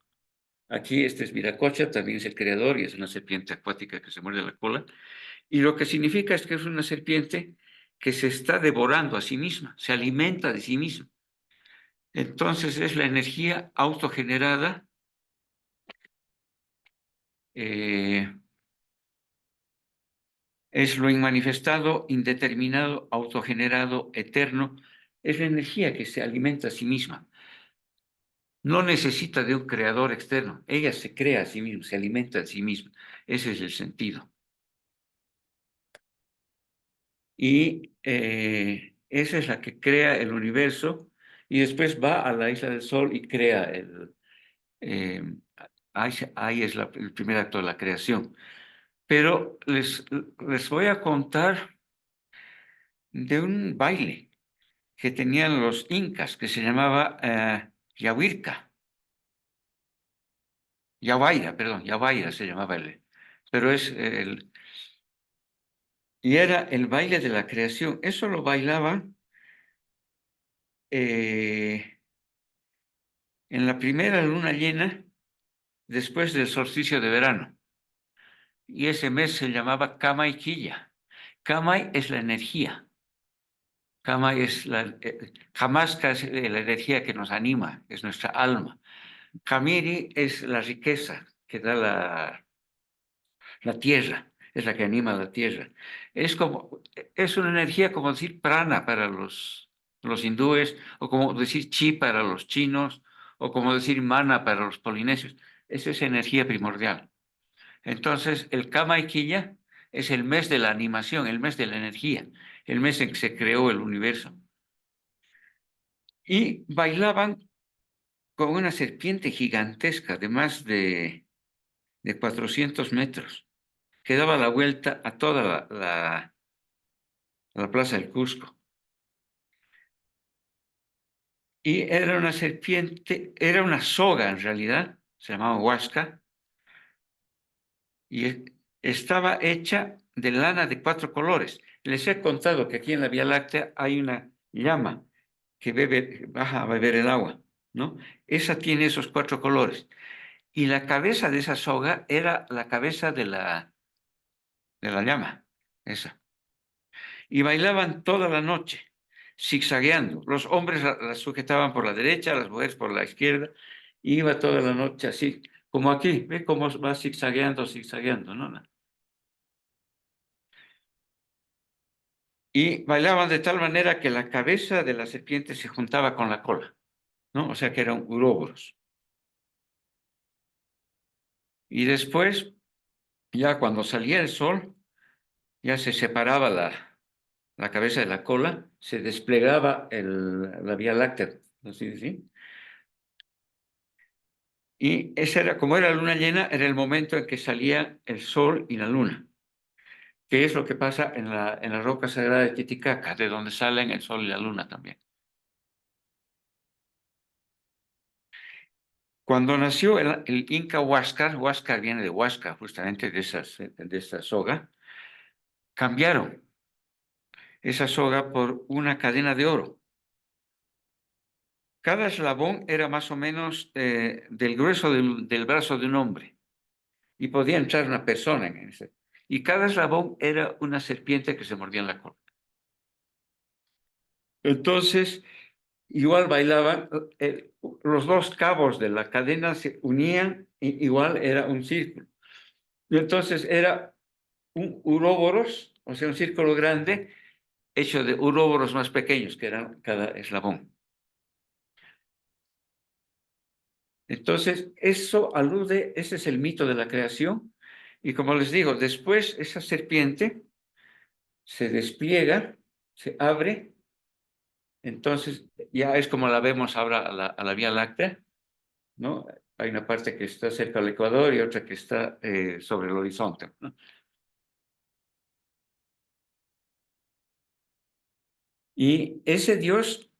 Aquí este es Viracocha, también es el creador y es una serpiente acuática que se muerde la cola. Y lo que significa es que es una serpiente que se está devorando a sí misma, se alimenta de sí misma. Entonces es la energía autogenerada, es lo inmanifestado, indeterminado, autogenerado, eterno. Es la energía que se alimenta a sí misma. No necesita de un creador externo. Ella se crea a sí misma, se alimenta a sí misma. Ese es el sentido. Y esa es la que crea el universo y después va a la isla del Sol y crea eh, ahí es el primer acto de la creación. Pero les voy a contar de un baile que tenían los incas que se llamaba Yahuirca. Yahuayra, perdón, Yahuayra se llamaba pero es y era el baile de la creación. Eso lo bailaban en la primera luna llena después del solsticio de verano. Y ese mes se llamaba Kamai Quilla. Kamai es la energía. Kamai es Hamaska es la energía que nos anima, es nuestra alma. Kamiri es la riqueza que da la tierra, es la que anima a la tierra. Es una energía como decir prana para los hindúes, o como decir chi para los chinos, o como decir mana para los polinesios. Esa es energía primordial. Entonces, el Kamaikilla es el mes de la animación, el mes de la energía, el mes en que se creó el universo. Y bailaban con una serpiente gigantesca de más de 400 metros, que daba la vuelta a toda la plaza del Cusco. Y era una serpiente, era una soga en realidad, se llamaba huasca, y estaba hecha de lana de 4 colores. Les he contado que aquí en la Vía Láctea hay una llama que baja a beber el agua, ¿no? Esa tiene esos 4 colores. Y la cabeza de esa soga era la cabeza de la llama, esa. Y bailaban toda la noche, zigzagueando. Los hombres la sujetaban por la derecha, las mujeres por la izquierda. Y iba toda la noche así, como aquí, ¿ve cómo va zigzagueando, zigzagueando, ¿no? Y bailaban de tal manera que la cabeza de la serpiente se juntaba con la cola, ¿no? O sea que eran uróboros. Y después, ya cuando salía el sol, ya se separaba la cabeza de la cola, se desplegaba la Vía Láctea, así decir. Y esa era, como era luna llena, era el momento en que salía el sol y la luna, que es lo que pasa en la roca sagrada de Titicaca, de donde salen el sol y la luna también. Cuando nació el Inca Huáscar, Huáscar viene de Huáscar, justamente de esa soga, cambiaron esa soga por una cadena de oro. Cada eslabón era más o menos del grueso del brazo de un hombre y podía entrar una persona en ese. Y cada eslabón era una serpiente que se mordía en la cola. Entonces, igual bailaban, los dos cabos de la cadena se unían, igual era un círculo. Y entonces era un uróboros, o sea, un círculo grande, hecho de uróboros más pequeños, que eran cada eslabón. Entonces, eso alude, ese es el mito de la creación. Y como les digo, después esa serpiente se despliega, se abre, entonces ya es como la vemos ahora a la Vía Láctea, ¿no? Hay una parte que está cerca del Ecuador y otra que está sobre el horizonte, ¿no? Y ese dios,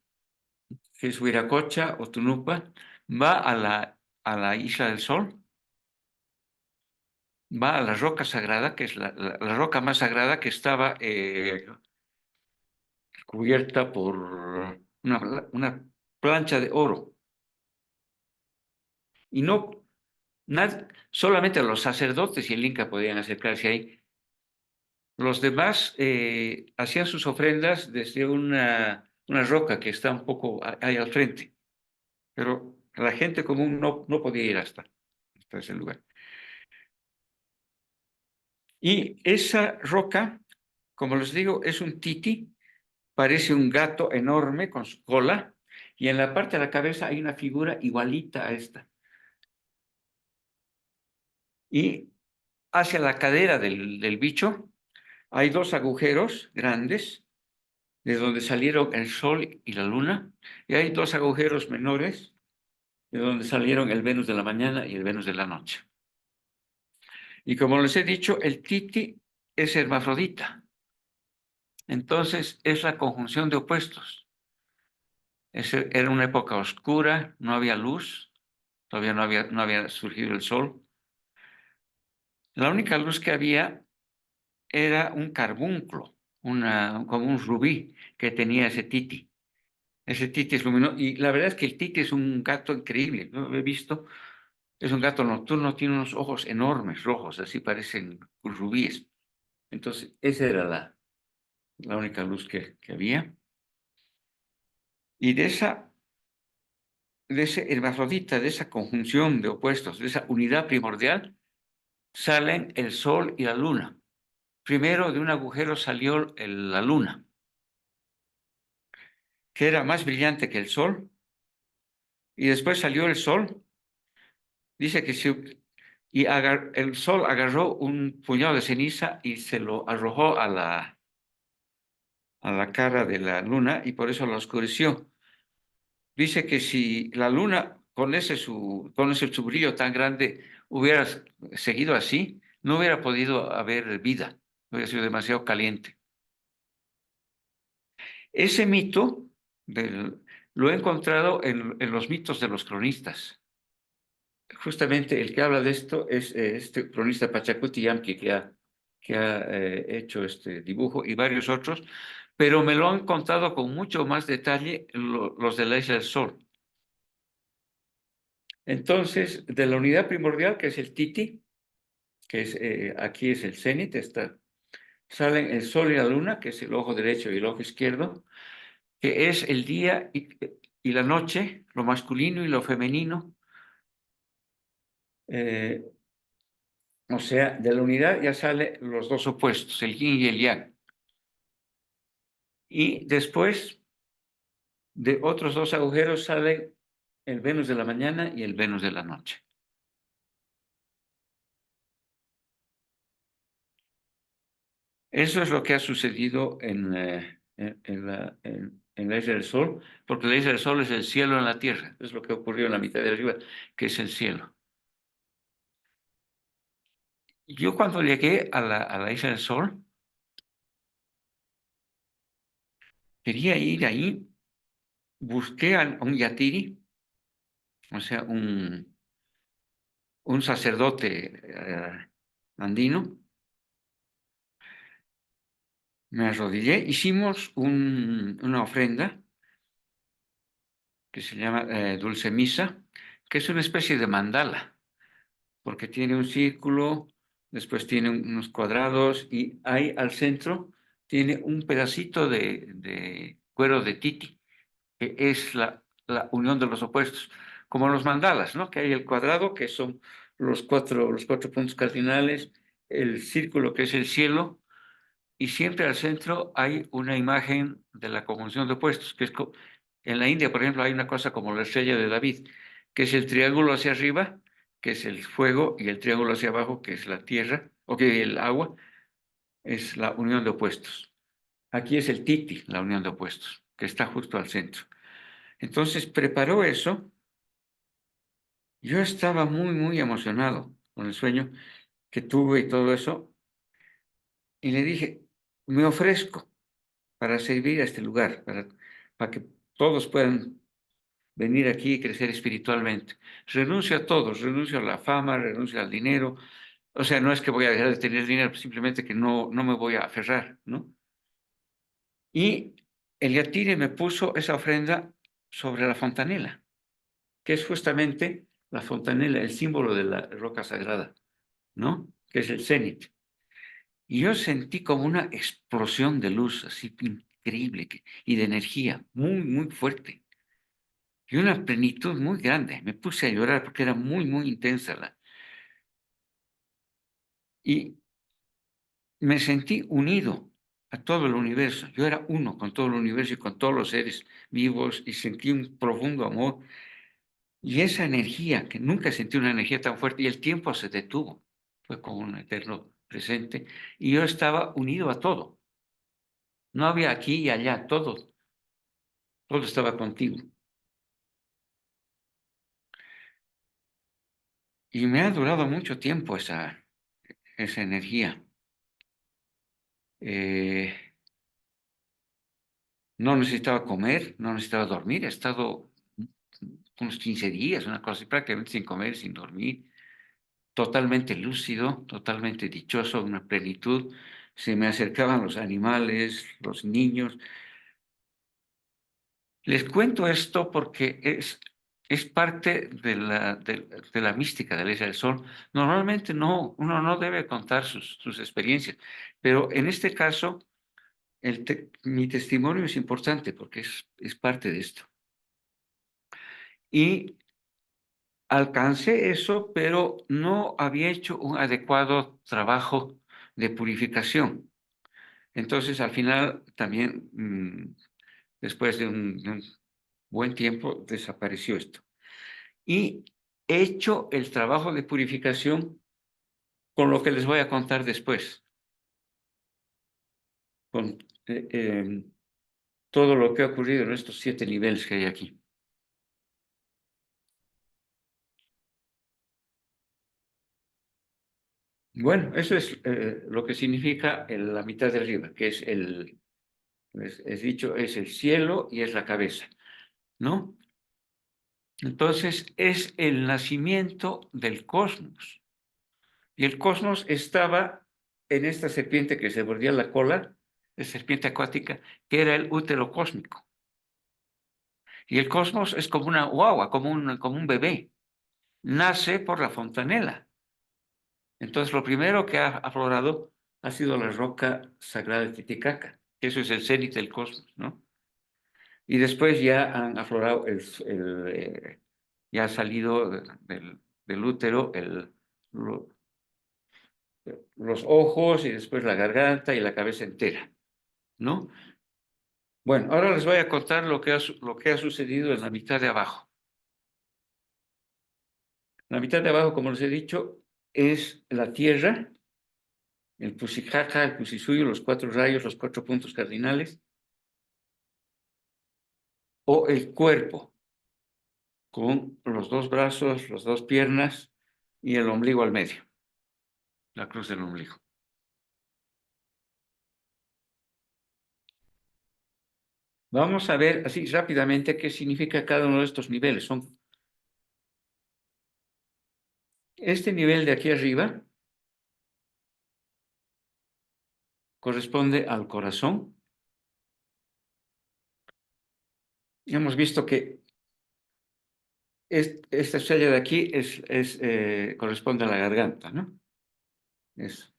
que es Huiracocha o Tunupa, va a la Isla del Sol, va a la roca sagrada, que es la roca más sagrada que estaba cubierta por una plancha de oro. Y no, solamente los sacerdotes y el Inca podían acercarse ahí. Los demás hacían sus ofrendas desde una roca que está un poco ahí al frente, pero la gente común no podía ir hasta ese lugar. Y esa roca, como les digo, es un titi, parece un gato enorme con su cola, y en la parte de la cabeza hay una figura igualita a esta. Y hacia la cadera del bicho hay 2 agujeros grandes, de donde salieron el sol y la luna, y hay 2 agujeros menores, de donde salieron el Venus de la mañana y el Venus de la noche. Y como les he dicho, el titi es hermafrodita. Entonces es la conjunción de opuestos. Era una época oscura, no había luz, todavía no había surgido el sol. La única luz que había era un carbunclo, como un rubí que tenía ese titi. Ese titi es luminoso. Y la verdad es que el titi es un gato increíble. Lo he visto. Es un gato nocturno, tiene unos ojos enormes, rojos, así parecen rubíes. Entonces, esa era la única luz que había. Y de ese hermafrodita, de esa conjunción de opuestos, de esa unidad primordial, salen el sol y la luna. Primero de un agujero salió la luna, que era más brillante que el sol, y después salió el sol. Dice que el sol agarró un puñado de ceniza y se lo arrojó a la cara de la luna y por eso la oscureció. Dice que si la luna con ese su brillo tan grande hubiera seguido así, no hubiera podido haber vida, hubiera sido demasiado caliente. Ese mito lo he encontrado en los mitos de los cronistas. Justamente el que habla de esto es este cronista Pachacuti Yamqui, que ha hecho este dibujo y varios otros, pero me lo han contado con mucho más detalle los de la Isla del Sol. Entonces, de la unidad primordial, que es el Titi, que es, aquí es el cenit, salen el Sol y la Luna, que es el ojo derecho y el ojo izquierdo, que es el día y la noche, lo masculino y lo femenino. O sea, de la unidad ya salen los dos opuestos, el yin y el yang. Y después de otros dos agujeros salen el Venus de la mañana y el Venus de la noche. Eso es lo que ha sucedido en la Isla del Sol, porque la Isla del Sol es el cielo en la tierra. Es lo que ocurrió en la mitad de arriba, que es el cielo. Yo cuando llegué a la Isla del Sol, quería ir ahí, busqué a un yatiri, o sea, un sacerdote andino, me arrodillé, hicimos una ofrenda que se llama dulce misa, que es una especie de mandala, porque tiene un círculo, después tiene unos cuadrados y ahí al centro tiene un pedacito de cuero de titi, que es la unión de los opuestos, como los mandalas, ¿no? Que hay el cuadrado, que son los cuatro puntos cardinales, el círculo, que es el cielo, y siempre al centro hay una imagen de la conjunción de opuestos, que es en la India, por ejemplo, hay una cosa como la estrella de David, que es el triángulo hacia arriba, que es el fuego, y el triángulo hacia abajo, que es la tierra, o que el agua, es la unión de opuestos. Aquí es el titi, la unión de opuestos, que está justo al centro. Entonces preparó eso. Yo estaba muy, muy emocionado con el sueño que tuve y todo eso, y le dije, me ofrezco para servir a este lugar, para que todos puedan venir aquí y crecer espiritualmente. Renuncio a todos, renuncio a la fama, renuncio al dinero. O sea, no es que voy a dejar de tener dinero, simplemente que no me voy a aferrar, ¿no? Y el Yatire me puso esa ofrenda sobre la fontanela, que es justamente la fontanela, el símbolo de la roca sagrada, ¿no? Que es el cenit. Y yo sentí como una explosión de luz, así increíble, y de energía, muy, muy fuerte. Y una plenitud muy grande. Me puse a llorar porque era muy, muy intensa. Y me sentí unido a todo el universo. Yo era uno con todo el universo y con todos los seres vivos y sentí un profundo amor. Y esa energía, que nunca sentí una energía tan fuerte, y el tiempo se detuvo. Fue como un eterno presente. Y yo estaba unido a todo. No había aquí y allá, todo estaba contigo. Y me ha durado mucho tiempo esa energía. Eh, no necesitaba comer, no necesitaba dormir. He estado unos 15 días, una cosa así, prácticamente sin comer, sin dormir, totalmente lúcido, totalmente dichoso, una plenitud. Se me acercaban los animales, los niños. Les cuento esto porque es parte de la mística de la Isla del Sol. Normalmente uno no debe contar sus experiencias, pero en este caso mi testimonio es importante porque es parte de esto. Y alcancé eso, pero no había hecho un adecuado trabajo de purificación. Entonces, al final, también, después de un buen tiempo, desapareció esto. Y he hecho el trabajo de purificación con lo que les voy a contar después, con todo lo que ha ocurrido en estos 7 niveles que hay aquí. Bueno, eso es lo que significa la mitad de arriba, que es es dicho, es el cielo y es la cabeza, ¿no? Entonces, es el nacimiento del cosmos. Y el cosmos estaba en esta serpiente que se mordía la cola, la serpiente acuática, que era el útero cósmico. Y el cosmos es como una guagua, como un bebé. Nace por la fontanela. Entonces, lo primero que ha aflorado ha sido la roca sagrada de Titicaca. Eso es el cenit del cosmos, ¿no? Y después ya han aflorado, ya ha salido del útero los ojos y después la garganta y la cabeza entera, ¿no? Bueno, ahora les voy a contar lo que ha sucedido en la mitad de abajo. La mitad de abajo, como les he dicho, es la tierra, el Pusijaja, el Pusisuyo, los 4 rayos, los 4 puntos cardinales, o el cuerpo, con los 2 brazos, las 2 piernas y el ombligo al medio, la cruz del ombligo. Vamos a ver así rápidamente qué significa cada uno de estos niveles. Este nivel de aquí arriba corresponde al corazón. Hemos visto que esta estrella de aquí corresponde a la garganta, ¿no? Eso.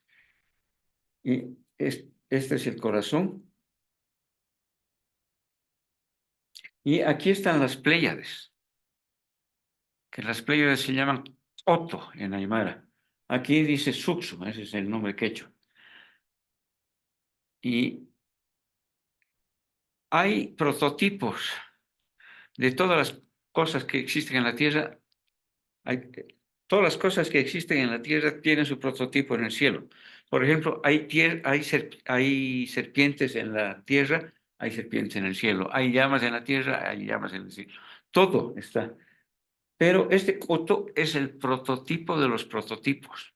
Y este es el corazón. Y aquí están las Pléyades, que las Pléyades se llaman Otto en Aymara. Aquí dice Suxo, ese es el nombre quechua. Y hay prototipos de todas las cosas que existen en la Tierra. Todas las cosas que existen en la Tierra tienen su prototipo en el cielo. Por ejemplo, hay serpientes en la Tierra, hay serpientes en el cielo. Hay llamas en la Tierra, hay llamas en el cielo. Todo está. Pero este Otto es el prototipo de los prototipos.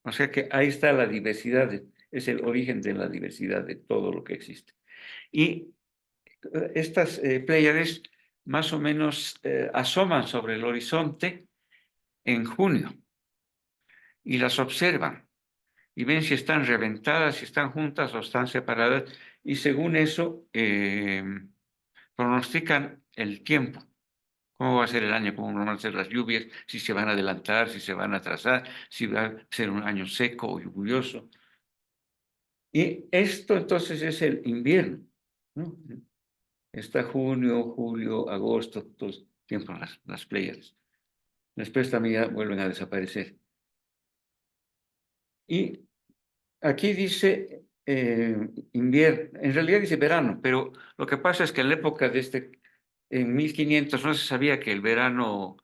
O sea que ahí está la diversidad, es el origen de la diversidad de todo lo que existe. Y estas Pléyades más o menos asoman sobre el horizonte en junio y las observan y ven si están reventadas, si están juntas o están separadas, y según eso pronostican el tiempo. ¿Cómo va a ser el año? ¿Cómo van a ser las lluvias? Si se van a adelantar, si se van a atrasar, si va a ser un año seco o lluvioso. Y esto entonces es el invierno, ¿no? Está junio, julio, agosto, todo el tiempo las Pléyades. Después también ya vuelven a desaparecer. Y aquí dice invierno, en realidad dice verano, pero lo que pasa es que en la época en 1500 no se sabía que el verano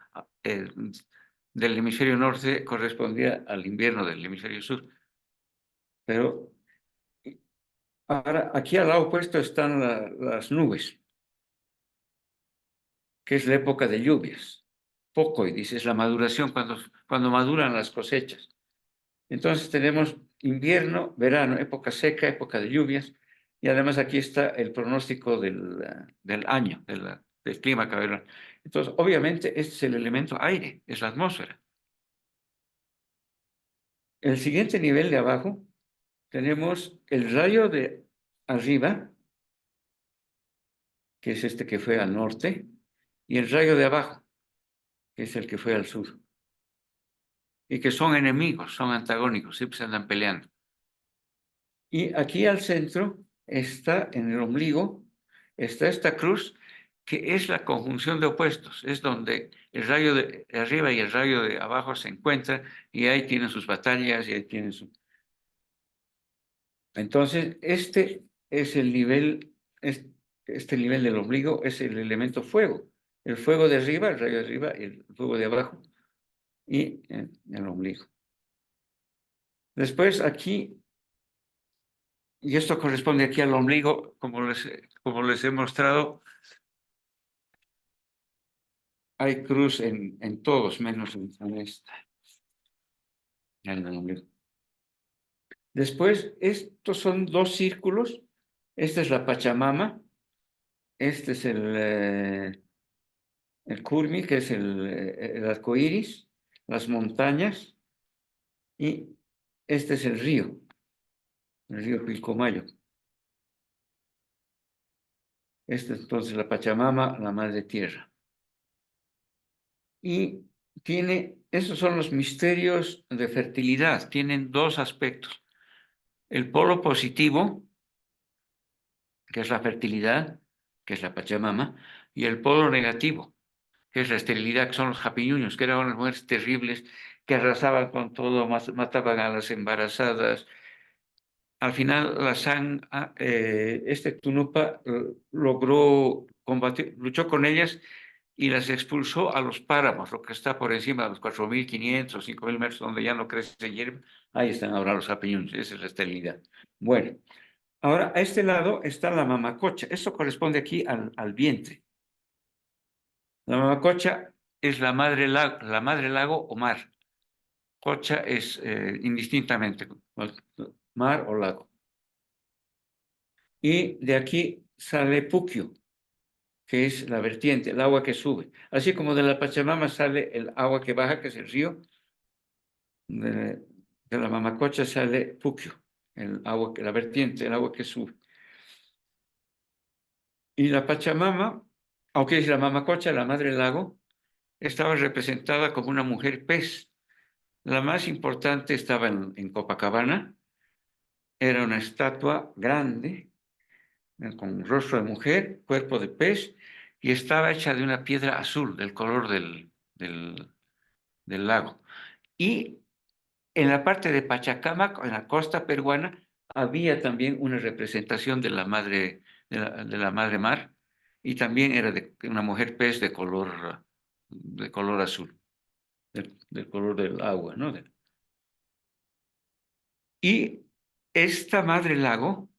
del hemisferio norte correspondía al invierno del hemisferio sur. Pero ahora aquí al lado opuesto están las nubes, que es la época de lluvias. Poco, y dice, es la maduración, cuando maduran las cosechas. Entonces tenemos invierno, verano, época seca, época de lluvias, y además aquí está el pronóstico del año, del clima cavernoso. Entonces, obviamente, este es el elemento aire, es la atmósfera. El siguiente nivel de abajo, tenemos el rayo de arriba, que es este que fue al norte, y el rayo de abajo, que es el que fue al sur. Y que son enemigos, son antagónicos, siempre se andan peleando. Y aquí al centro está, en el ombligo, está esta cruz que es la conjunción de opuestos, es donde el rayo de arriba y el rayo de abajo se encuentran y ahí tienen sus batallas y ahí tienen su... Entonces, este es el nivel, este nivel del ombligo es el elemento fuego. El fuego de arriba, el rayo de arriba, y el fuego de abajo y el ombligo. Después aquí, y esto corresponde aquí al ombligo, como les he mostrado, hay cruz en todos, menos en esta, en el ombligo. Después, estos son dos círculos. Esta es la Pachamama. Este es el Curmi, que es el arco iris, las montañas. Y este es el río Pilcomayo. Esta es entonces la Pachamama, la Madre Tierra. Y esos son los misterios de fertilidad. Tienen dos aspectos. El polo positivo, que es la fertilidad, que es la Pachamama, y el polo negativo, que es la esterilidad, que son los japiñuños, que eran unas mujeres terribles que arrasaban con todo, mataban a las embarazadas. Al final, este Tunupa logró combatir, luchó con ellas y las expulsó a los páramos, lo que está por encima de los 4.500 o 5.000 metros, donde ya no crece hierba. Ahí están ahora los japiñuños, esa es la esterilidad. Bueno, ahora a este lado está la mamacocha. Eso corresponde aquí al vientre. La mamacocha es la madre lago o mar. Cocha es indistintamente mar o lago. Y de aquí sale Puquio, que es la vertiente, el agua que sube. Así como de la Pachamama sale el agua que baja, que es el río, de la Mamacocha sale Puquio, la vertiente, el agua que sube. Y la Pachamama, aunque es la Mamacocha, la madre lago, estaba representada como una mujer pez. La más importante estaba en Copacabana, era una estatua grande, con rostro de mujer, cuerpo de pez, y estaba hecha de una piedra azul, del color del lago. Y en la parte de Pachacamac, en la costa peruana, había también una representación de la madre, de la madre mar, y también era de una mujer pez de color azul, del color del agua, ¿no? Y esta madre lago,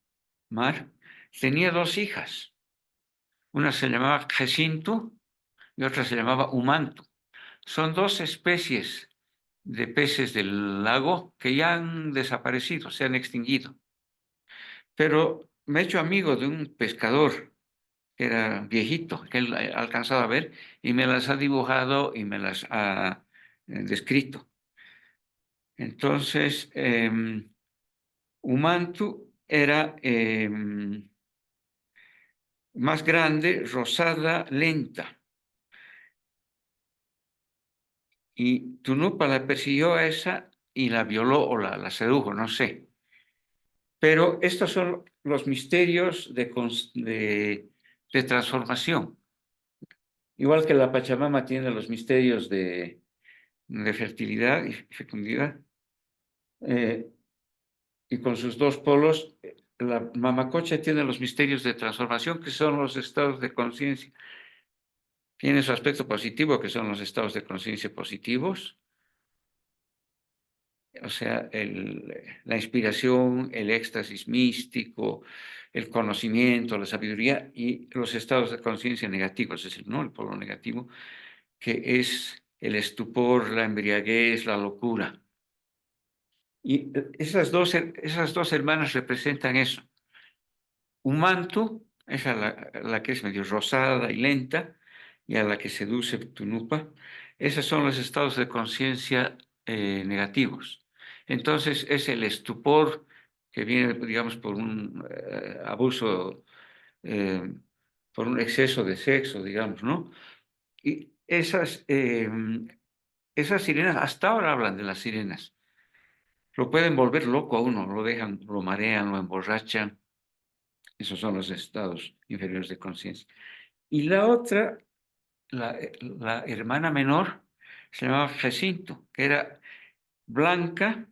mar, tenía dos hijas. Una se llamaba Jacinto y otra se llamaba Humanto. Son dos especies de peces del lago que ya han desaparecido, se han extinguido. Pero me he hecho amigo de un pescador que era viejito, que él ha alcanzado a ver, y me las ha dibujado y me las ha descrito. Entonces, Humantu era más grande, rosada, lenta. Y Tunupa la persiguió a esa y la violó o la sedujo, no sé. Pero estos son los misterios de transformación. Igual que la Pachamama tiene los misterios de fertilidad y fecundidad. Y con sus dos polos, la Mamacocha tiene los misterios de transformación, que son los estados de conciencia. Tiene su aspecto positivo, que son los estados de conciencia positivos, o sea, la inspiración, el éxtasis místico, el conocimiento, la sabiduría, y los estados de conciencia negativos, es decir, ¿no? El polo negativo, que es el estupor, la embriaguez, la locura. Y esas dos hermanas representan eso. Un manto, es la que es medio rosada y lenta, y a la que seduce Tunupa. Esos son los estados de conciencia negativos. Entonces es el estupor que viene, digamos, por un abuso, por un exceso de sexo, digamos, ¿no? Y esas sirenas, hasta ahora hablan de las sirenas. Lo pueden volver loco a uno, lo dejan, lo marean, lo emborrachan. Esos son los estados inferiores de conciencia. Y la otra, la hermana menor, se llamaba Jacinto, que era blanca,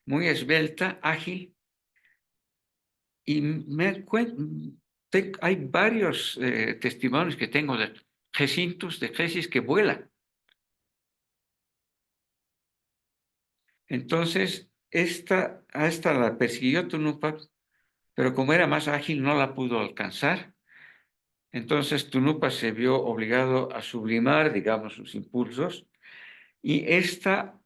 muy esbelta, ágil, y hay varios testimonios que tengo de Jacintos, de Jesís que vuela. Entonces, a esta la persiguió Tunupa, pero como era más ágil no la pudo alcanzar. Entonces Tunupa se vio obligado a sublimar, digamos, sus impulsos, y esta,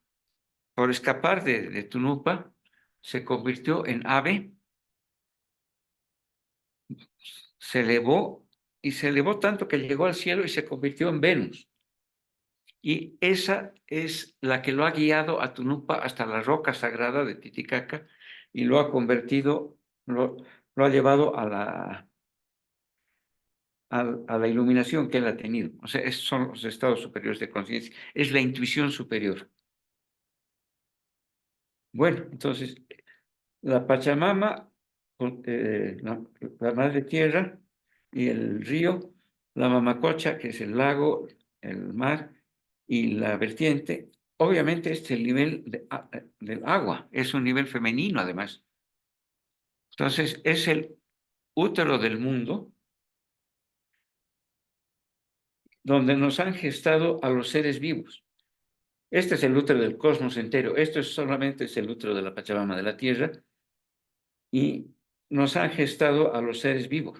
por escapar de Tunupa, se convirtió en ave, se elevó, y se elevó tanto que llegó al cielo y se convirtió en Venus. Y esa es la que lo ha guiado a Tunupa hasta la roca sagrada de Titicaca y lo ha convertido, lo ha llevado a la iluminación que él ha tenido. O sea, son los estados superiores de conciencia, es la intuición superior. Bueno, entonces, la Pachamama, la Madre Tierra y el río, la Mamacocha, que es el lago, el mar y la vertiente, obviamente este es el nivel del agua, es un nivel femenino además. Entonces, es el útero del mundo donde nos han gestado a los seres vivos. Este es el útero del cosmos entero, esto solamente es el útero de la Pachamama de la Tierra y nos han gestado a los seres vivos.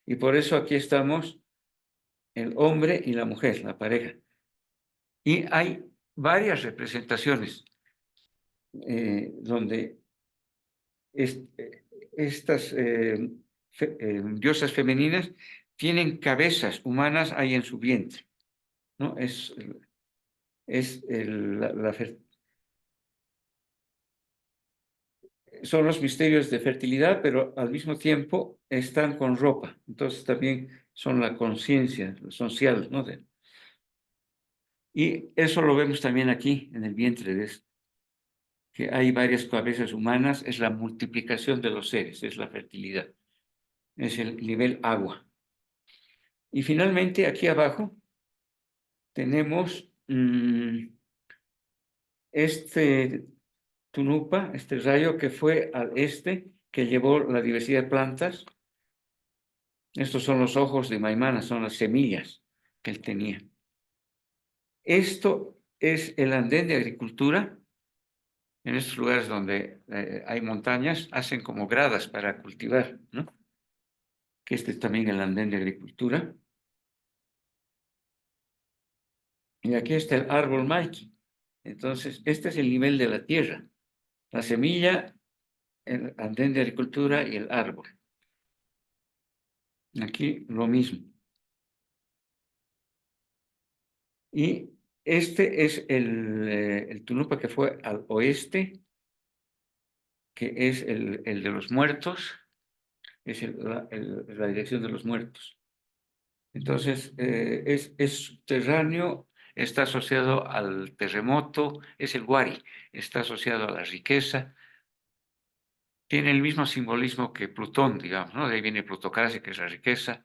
Y por eso aquí estamos el hombre y la mujer, la pareja. Y hay varias representaciones donde estas diosas femeninas tienen cabezas humanas ahí en su vientre, ¿no? Son los misterios de fertilidad, pero al mismo tiempo están con ropa. Entonces también son la conciencia social, ¿no? Y eso lo vemos también aquí en el vientre de esto, que hay varias cabezas humanas, es la multiplicación de los seres, es la fertilidad, es el nivel agua. Y finalmente aquí abajo tenemos este Tunupa, este rayo que fue al este, que llevó la diversidad de plantas. Estos son los ojos de Maimana, son las semillas que él tenía. Esto es el andén de agricultura. En estos lugares donde hay montañas, hacen como gradas para cultivar, ¿no? Que este es también el andén de agricultura. Y aquí está el árbol maiki. Entonces, este es el nivel de la tierra. La semilla, el andén de agricultura y el árbol. Aquí lo mismo. Y este es el Tunupa que fue al oeste, que es el de los muertos, es la dirección de los muertos. Entonces, es subterráneo, está asociado al terremoto, es el Wari, está asociado a la riqueza, tiene el mismo simbolismo que Plutón, digamos, ¿no? De ahí viene plutocracia, que es la riqueza,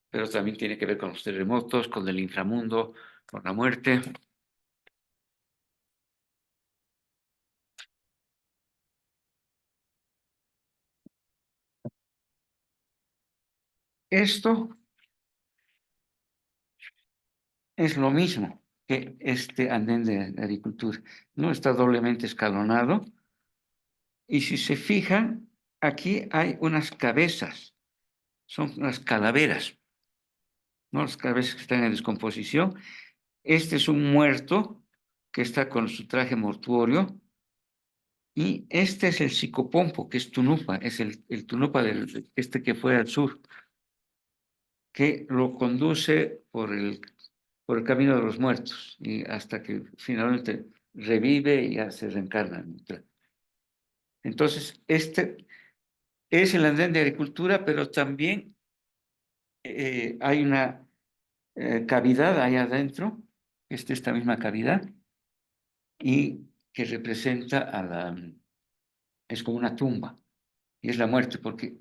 pero también tiene que ver con los terremotos, con el inframundo, con la muerte. Esto es lo mismo que este andén de agricultura, ¿no? Está doblemente escalonado. Y si se fijan, aquí hay unas cabezas, son unas calaveras, ¿no? Las cabezas que están en descomposición. Este es un muerto que está con su traje mortuorio. Y este es el psicopompo, que es Tunupa, es el Tunupa este que fue al sur, que lo conduce por el camino de los muertos, y hasta que finalmente revive y ya se reencarna. Entonces, este es el andén de agricultura, pero también hay una cavidad ahí adentro, esta misma cavidad, y que representa es como una tumba, y es la muerte, porque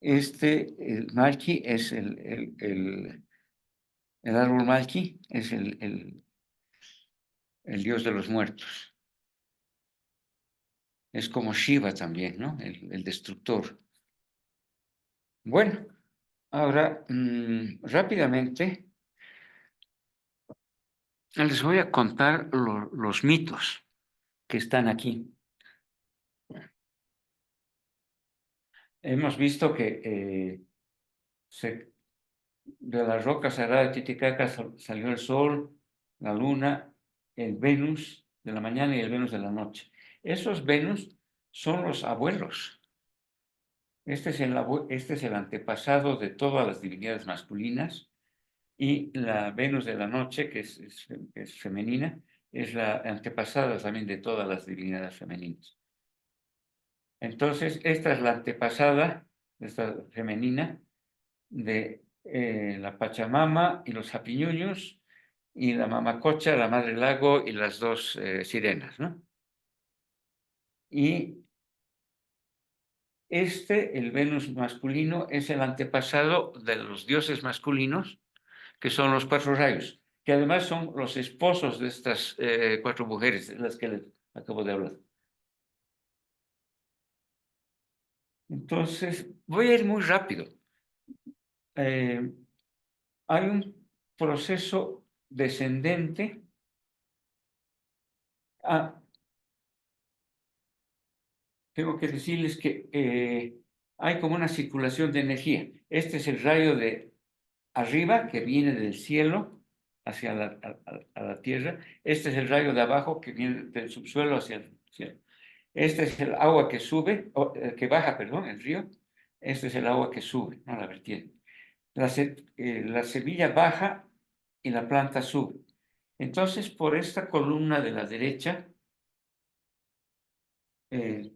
el Malki es el árbol Malki, es el dios de los muertos. Es como Shiva también, ¿no? El destructor. Bueno, ahora rápidamente les voy a contar los mitos que están aquí. Hemos visto que de la roca sagrada de Titicaca salió el sol, la luna, el Venus de la mañana y el Venus de la noche. Esos Venus son los abuelos. Este es el antepasado de todas las divinidades masculinas, y la Venus de la noche, que es femenina, es la antepasada también de todas las divinidades femeninas. Entonces, esta es la antepasada, esta femenina, de la Pachamama y los Japiñuños, y la Mamacocha, la Madre Lago y las dos sirenas, ¿no? Y el Venus masculino, es el antepasado de los dioses masculinos, que son los 4 rayos, que además son los esposos de estas 4 mujeres, de las que les acabo de hablar. Entonces, voy a ir muy rápido. Hay un proceso descendente. Tengo que decirles que hay como una circulación de energía. Este es el rayo de arriba, que viene del cielo hacia la tierra. Este es el rayo de abajo, que viene del subsuelo hacia el cielo. Este es el agua que sube, que baja, perdón, el río. Este es el agua que sube, no la vertiente. La semilla baja y la planta sube. Entonces, por esta columna de la derecha,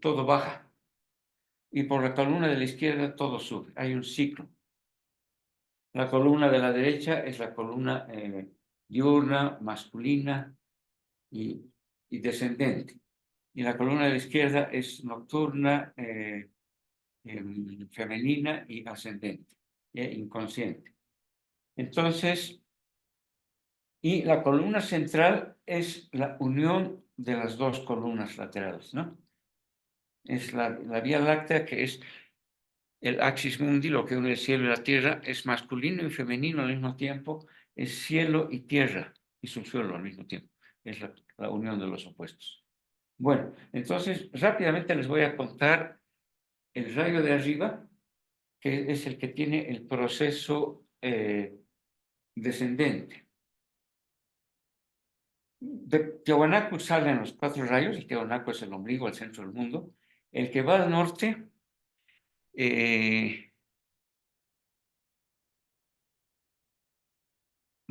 todo baja. Y por la columna de la izquierda, todo sube. Hay un ciclo. La columna de la derecha es la columna diurna, masculina y descendente. Y la columna de la izquierda es nocturna, femenina y ascendente, inconsciente. Entonces, y la columna central es la unión de las dos columnas laterales, ¿no? Es la Vía Láctea, que es el axis mundi, lo que une el cielo y la tierra, es masculino y femenino al mismo tiempo, es cielo y tierra y subsuelo al mismo tiempo. Es la unión de los opuestos. Bueno, entonces rápidamente les voy a contar el rayo de arriba, que es el que tiene el proceso descendente. De Tiahuanaco salen los 4 rayos. El Tiahuanaco es el ombligo, el centro del mundo. El que va al norte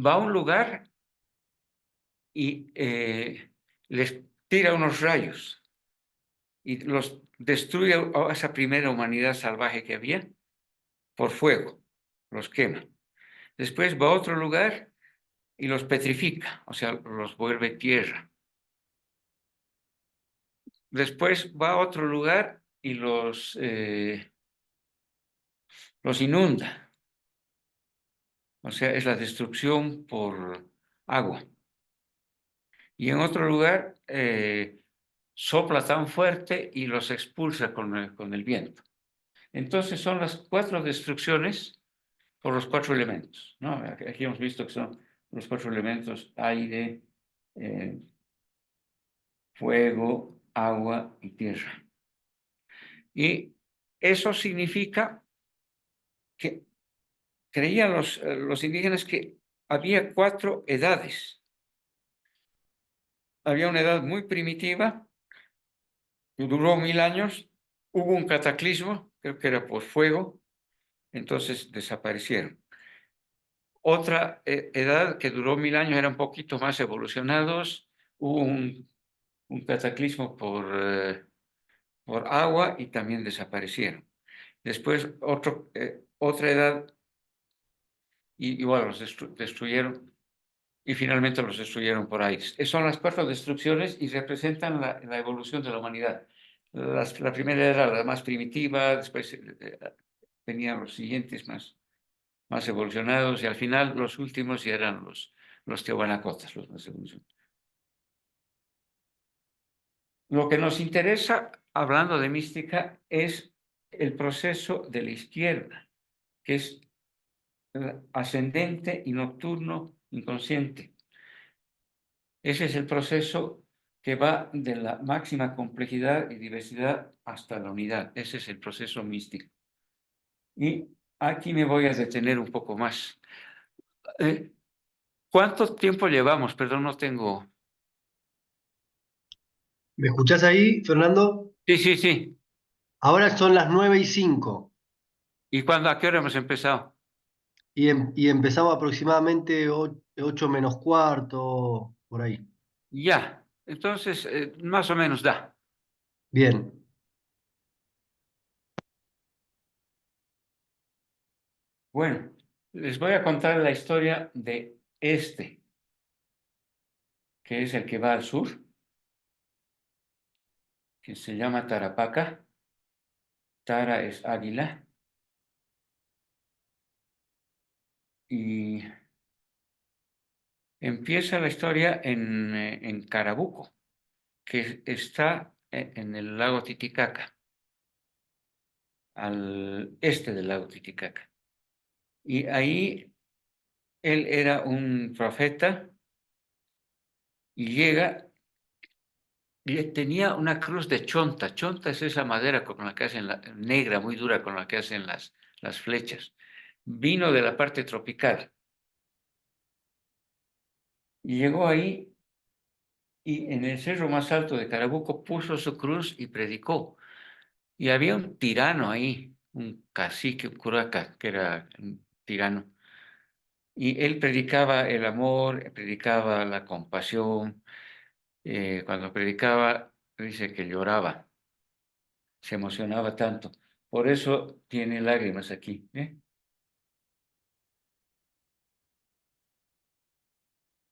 va a un lugar y les tira unos rayos y los destruye a esa primera humanidad salvaje que había por fuego, los quema. Después va a otro lugar y los petrifica, o sea, los vuelve tierra. Después va a otro lugar y los inunda. O sea, es la destrucción por agua. Y en otro lugar sopla tan fuerte y los expulsa con el viento. Entonces son las 4 destrucciones por los 4 elementos, ¿no? Aquí hemos visto que son los 4 elementos: aire, fuego, agua y tierra. Y eso significa que creían los indígenas que había 4 edades. Había una edad muy primitiva, que duró 1000 años, hubo un cataclismo, creo que era por fuego, entonces desaparecieron. Otra edad que duró 1000 años, eran un poquito más evolucionados, hubo un cataclismo por agua y también desaparecieron. Después otra edad, y igual los destruyeron, y finalmente los destruyeron por aire. Son las 4 destrucciones y representan la evolución de la humanidad. La primera era la más primitiva, después venían los siguientes más evolucionados, y al final los últimos ya eran los Tiahuanacotas, los más evolucionados. Lo que nos interesa, hablando de mística, es el proceso de la izquierda, que es ascendente y nocturno inconsciente. Ese es el proceso que va de la máxima complejidad y diversidad hasta la unidad. Ese es el proceso místico. Y aquí me voy a detener un poco más. ¿Cuánto tiempo llevamos? Perdón, no tengo. ¿Me escuchás ahí, Fernando? Sí, sí, sí. Ahora son las 9:05 ¿Y a qué hora hemos empezado? y empezamos aproximadamente 8 menos cuarto, por ahí. Ya. Entonces, más o menos da. Bien. Bueno, les voy a contar la historia de este, que es el que va al sur, que se llama Tarapaca. Tara es águila. Y empieza la historia en Carabuco, que está en el lago Titicaca, al este del lago Titicaca. Y ahí él era un profeta y llega y tenía una cruz de chonta. Chonta es esa madera con la que hacen negra, muy dura, con la que hacen las flechas. Vino de la parte tropical. Y llegó ahí y en el cerro más alto de Carabuco puso su cruz y predicó. Y había un tirano ahí, un cacique, un curaca, que era un tirano. Y él predicaba el amor, predicaba la compasión. Cuando predicaba, dice que lloraba, se emocionaba tanto. Por eso tiene lágrimas aquí.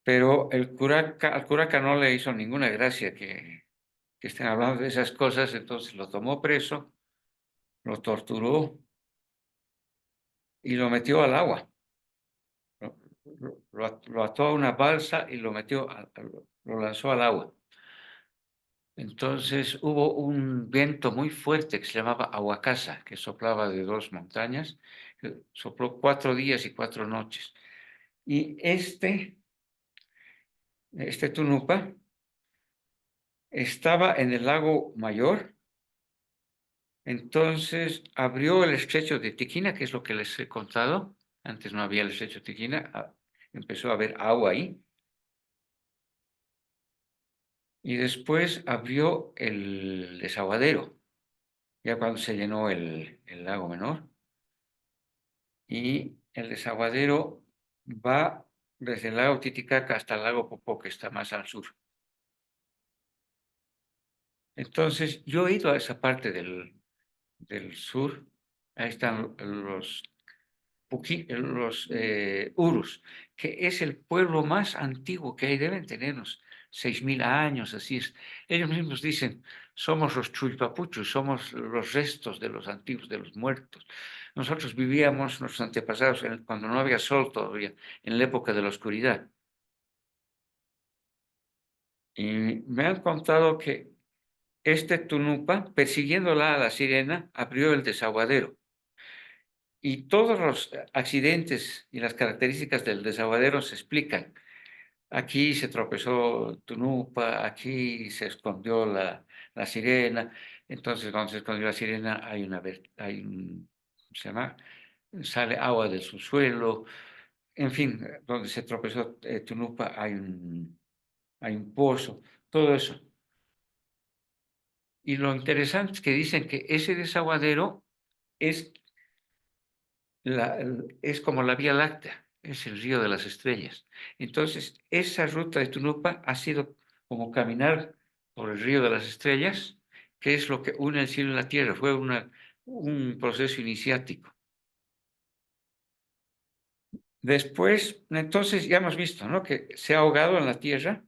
Pero al curaca no le hizo ninguna gracia que estén hablando de esas cosas, entonces lo tomó preso, lo torturó y lo metió al agua. Lo ató a una balsa y lo lo lanzó al agua. Entonces hubo un viento muy fuerte que se llamaba Aguacasa, que soplaba de 2 montañas, que sopló 4 días y 4 noches. Y este Tunupa estaba en el lago Mayor, entonces abrió el estrecho de Tiquina, que es lo que les he contado. Antes no había el estrecho de Tiquina, empezó a haber agua ahí. Y después abrió el desaguadero, ya cuando se llenó el lago menor. Y el desaguadero va desde el lago Titicaca hasta el lago Popó, que está más al sur. Entonces, yo he ido a esa parte del sur. Ahí están los Urus, que es el pueblo más antiguo que hay. Deben tener unos 6.000 años, así es. Ellos mismos dicen, somos los Chulpapuchos, somos los restos de los antiguos, de los muertos. Nosotros vivíamos, nuestros antepasados, cuando no había sol todavía, en la época de la oscuridad. Y me han contado que este Tunupa, persiguiéndola a la sirena, abrió el desaguadero. Y todos los accidentes y las características del desaguadero se explican. Aquí se tropezó Tunupa, aquí se escondió la sirena. Entonces, cuando se escondió la sirena, ¿cómo se llama? Sale agua del subsuelo. En fin, donde se tropezó Tunupa hay un pozo, todo eso. Y lo interesante es que dicen que ese desaguadero es es como la Vía Láctea, es el río de las estrellas. Entonces, esa ruta de Tunupa ha sido como caminar por el río de las estrellas, que es lo que une el cielo y la tierra. Fue un proceso iniciático. Después, entonces ya hemos visto, ¿no? Que se ha ahogado en la tierra,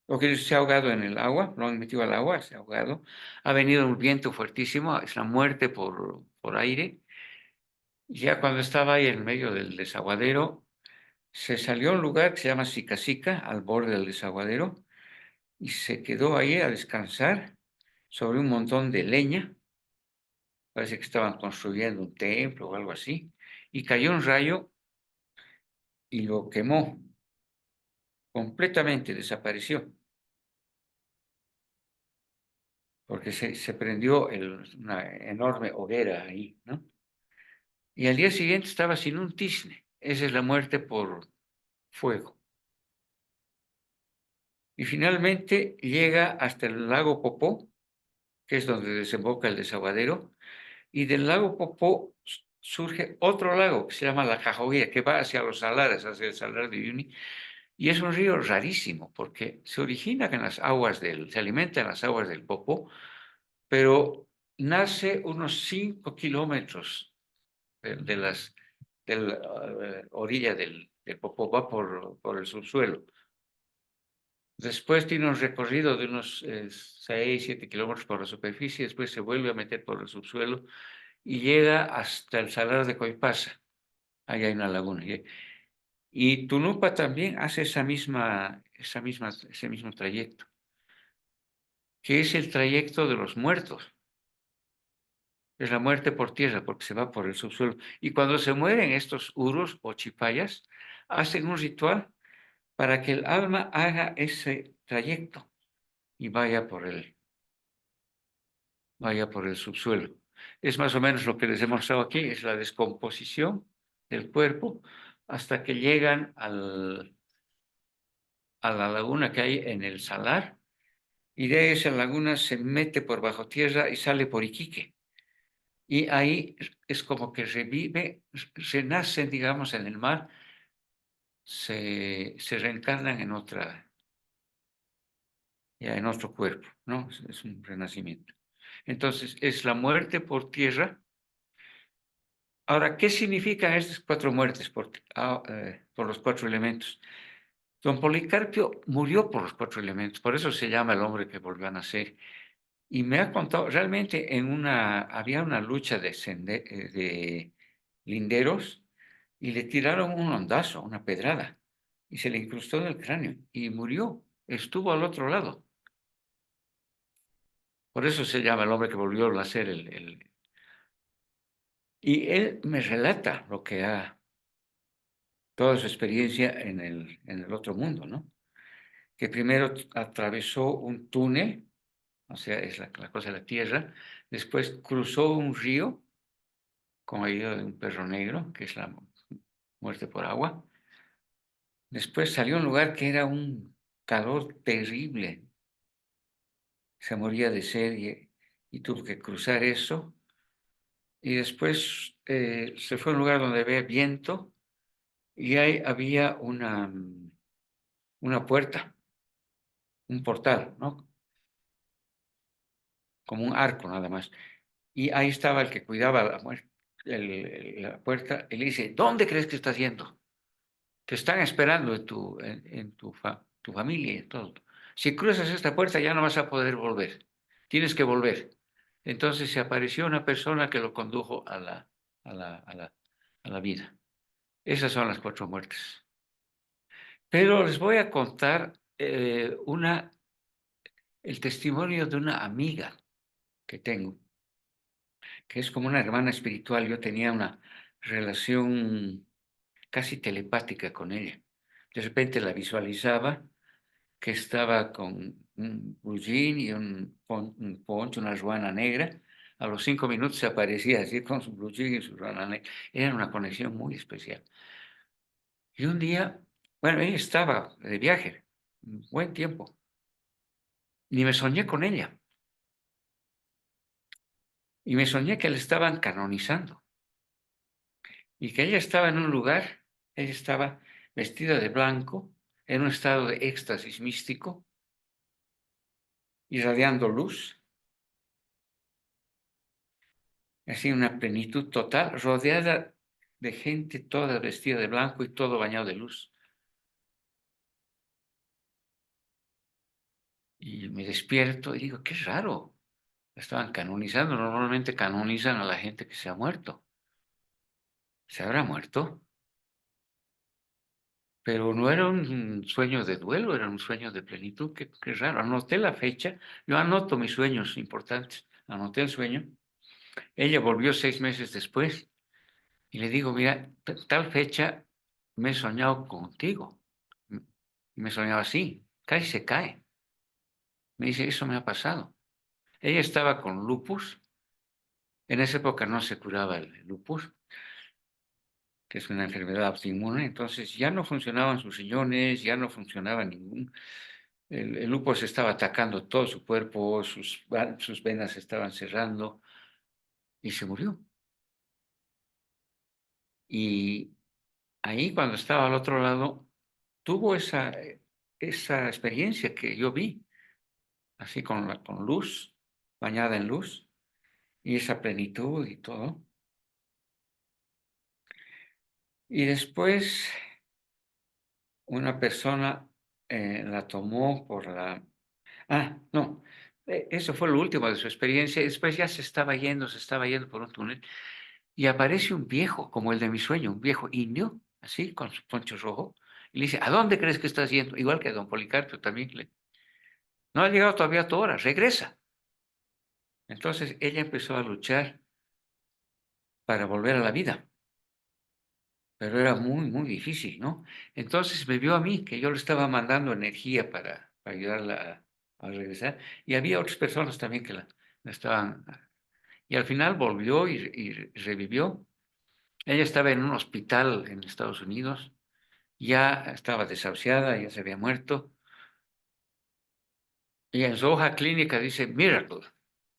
o que se ha ahogado en el agua, lo han metido al agua, se ha ahogado. Ha venido un viento fuertísimo, es la muerte por aire. Ya cuando estaba ahí en medio del desaguadero, se salió a un lugar que se llama Sica, al borde del desaguadero, y se quedó ahí a descansar sobre un montón de leña. Parece que estaban construyendo un templo o algo así. Y cayó un rayo y lo quemó. Completamente desapareció. Porque se prendió una enorme hoguera ahí, ¿no? Y al día siguiente estaba sin un tizne. Esa es la muerte por fuego. Y finalmente llega hasta el lago Popó, que es donde desemboca el desaguadero, y del lago Popó surge otro lago que se llama la Cajoguía, que va hacia los salares, hacia el Salar de Uyuni, y es un río rarísimo, porque se origina en las aguas se alimenta en las aguas del Popó, pero nace unos 5 kilómetros de la orilla del Popó, va por el subsuelo. Después tiene un recorrido de unos 6, 7 kilómetros por la superficie, después se vuelve a meter por el subsuelo y llega hasta el Salar de Coipasa. Ahí hay una laguna. Y Tunupa también hace ese mismo trayecto, que es el trayecto de los muertos. Es la muerte por tierra, porque se va por el subsuelo. Y cuando se mueren estos urus o chipayas, hacen un ritual para que el alma haga ese trayecto y vaya por el subsuelo. Es más o menos lo que les he mostrado aquí, es la descomposición del cuerpo hasta que llegan a la laguna que hay en el Salar, y de esa laguna se mete por bajo tierra y sale por Iquique. Y ahí es como que revive, renacen, digamos, en el mar, se reencarnan ya en otro cuerpo, ¿no? Es un renacimiento. Entonces, es la muerte por tierra. Ahora, ¿qué significan estas 4 muertes por los 4 elementos? Don Policarpio murió por los 4 elementos, por eso se llama el hombre que volvió a nacer. Y me ha contado, realmente había una lucha de linderos y le tiraron un hondazo, una pedrada, y se le incrustó en el cráneo y murió, estuvo al otro lado. Por eso se llama el hombre que volvió a nacer. Y él me relata toda su experiencia en el otro mundo, ¿no? Que primero atravesó un túnel, o sea, es la cosa de la tierra, después cruzó un río con ayuda de un perro negro, que es la muerte por agua. Después salió a un lugar que era un calor terrible, se moría de sed y tuvo que cruzar eso. Y después se fue a un lugar donde había viento y ahí había una puerta, un portal, ¿no? Como un arco nada más. Y ahí estaba el que cuidaba la puerta y le dice, ¿dónde crees que estás yendo? Te están esperando en tu familia y todo. Si cruzas esta puerta ya no vas a poder volver. Tienes que volver. Entonces se apareció una persona que lo condujo a la vida. Esas son las 4 muertes. Pero les voy a contar el testimonio de una amiga que tengo, que es como una hermana espiritual. Yo tenía una relación casi telepática con ella. De repente la visualizaba que estaba con un blue jean y un poncho, una ruana negra. A los 5 minutos se aparecía así con su blue jean y su ruana negra. Era una conexión muy especial. Y un día, bueno, ella estaba de viaje, un buen tiempo, y me soñé con ella. Y me soñé que la estaban canonizando y que ella estaba en un lugar, ella estaba vestida de blanco, en un estado de éxtasis místico, irradiando luz, así una plenitud total, rodeada de gente toda vestida de blanco y todo bañado de luz. Y me despierto y digo, qué raro, la estaban canonizando, normalmente canonizan a la gente que se ha muerto. ¿Se habrá muerto? Pero no era un sueño de duelo, era un sueño de plenitud. Qué raro. Anoté la fecha. Yo anoto mis sueños importantes. Anoté el sueño. Ella volvió 6 meses después y le digo, mira, tal fecha me he soñado contigo. Y me soñaba así, casi se cae. Me dice, eso me ha pasado. Ella estaba con lupus. En esa época no se curaba el lupus, que es una enfermedad autoinmune. Entonces ya no funcionaban sus riñones, ya no funcionaba ningún. El lupus estaba atacando todo su cuerpo, sus venas se estaban cerrando y se murió. Y ahí cuando estaba al otro lado, tuvo esa experiencia que yo vi, así con luz, bañada en luz, y esa plenitud y todo. Y después una persona la tomó por la... Ah, no, eso fue lo último de su experiencia. Después ya se estaba yendo por un túnel y aparece un viejo, como el de mi sueño, un viejo indio, así, con su poncho rojo, y le dice, ¿a dónde crees que estás yendo? Igual que a don Policarpio también. No ha llegado todavía a tu hora, regresa. Entonces ella empezó a luchar para volver a la vida, pero era muy, muy difícil, ¿no? Entonces me vio a mí, que yo le estaba mandando energía para ayudarla a regresar, y había otras personas también que la estaban... Y al final volvió y revivió. Ella estaba en un hospital en Estados Unidos, ya estaba desahuciada, ya se había muerto, y en su hoja clínica dice miracle,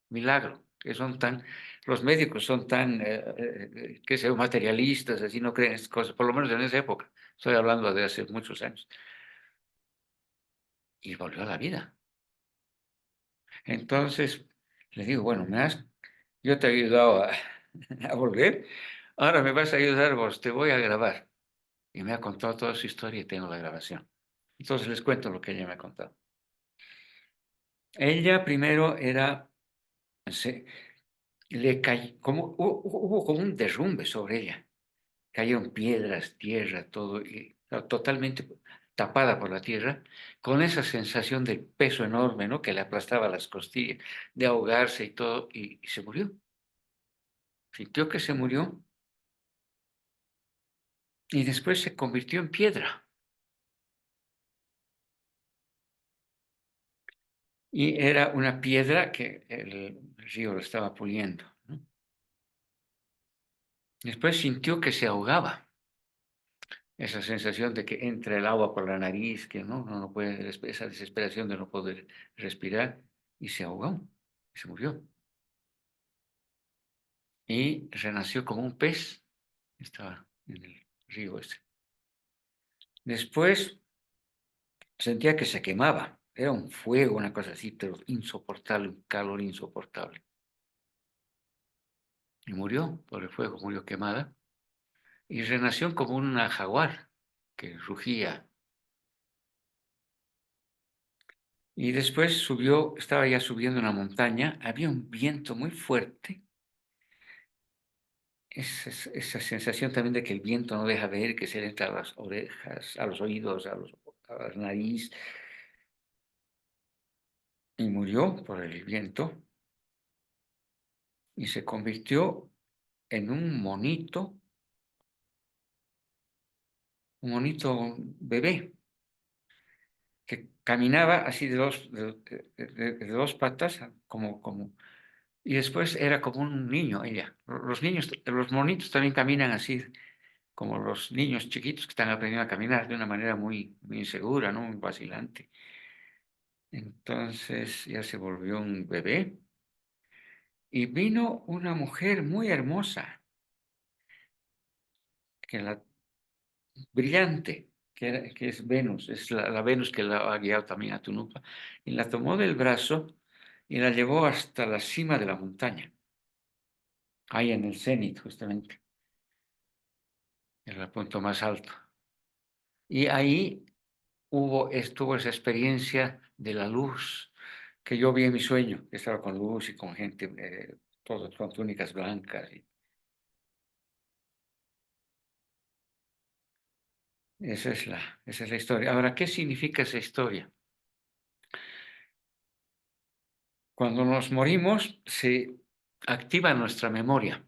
milagro, que son tan, los médicos son tan, qué sé yo, materialistas, así no creen en estas cosas, por lo menos en esa época, estoy hablando de hace muchos años, y volvió a la vida. Entonces, le digo, bueno, yo te he ayudado a, a volver, ahora me vas a ayudar vos, te voy a grabar. Y me ha contado toda su historia y tengo la grabación. Entonces les cuento lo que ella me ha contado. Ella primero era, se, le cayó, hubo como un derrumbe sobre ella. Cayeron piedras, tierra, todo, y totalmente tapada por la tierra, con esa sensación del peso enorme, ¿no? Que le aplastaba las costillas, de ahogarse y todo, y se murió. Sintió que se murió y después se convirtió en piedra. Y era una piedra que el río lo estaba puliendo, ¿no? Después sintió que se ahogaba. Esa sensación de que entra el agua por la nariz, que no puede, esa desesperación de no poder respirar, y se ahogó, y se murió. Y renació como un pez, estaba en el río ese. Después sentía que se quemaba, era un fuego, una cosa así, pero insoportable, un calor insoportable. Y murió por el fuego, murió quemada, y renació como una jaguar que rugía. Y después subió, estaba ya subiendo una montaña, había un viento muy fuerte, esa sensación también de que el viento no deja ver, que se le entra a las orejas, a los oídos, a la nariz, y murió por el viento, y se convirtió en un monito bebé, que caminaba así de dos patas, y después era como un niño ella. Los niños, los monitos también caminan así, como los niños chiquitos que están aprendiendo a caminar de una manera muy, muy insegura, ¿no? Muy vacilante. Entonces ya se volvió un bebé y vino una mujer muy hermosa, brillante, que es Venus, es la Venus que la ha guiado también a Tunupa, y la tomó del brazo y la llevó hasta la cima de la montaña, ahí en el cenit justamente, en el punto más alto. Y ahí estuvo esa experiencia de la luz que yo vi en mi sueño, que estaba con luz y con gente, todos con túnicas blancas. Esa es la historia. Ahora, ¿qué significa esa historia? Cuando nos morimos, se activa nuestra memoria.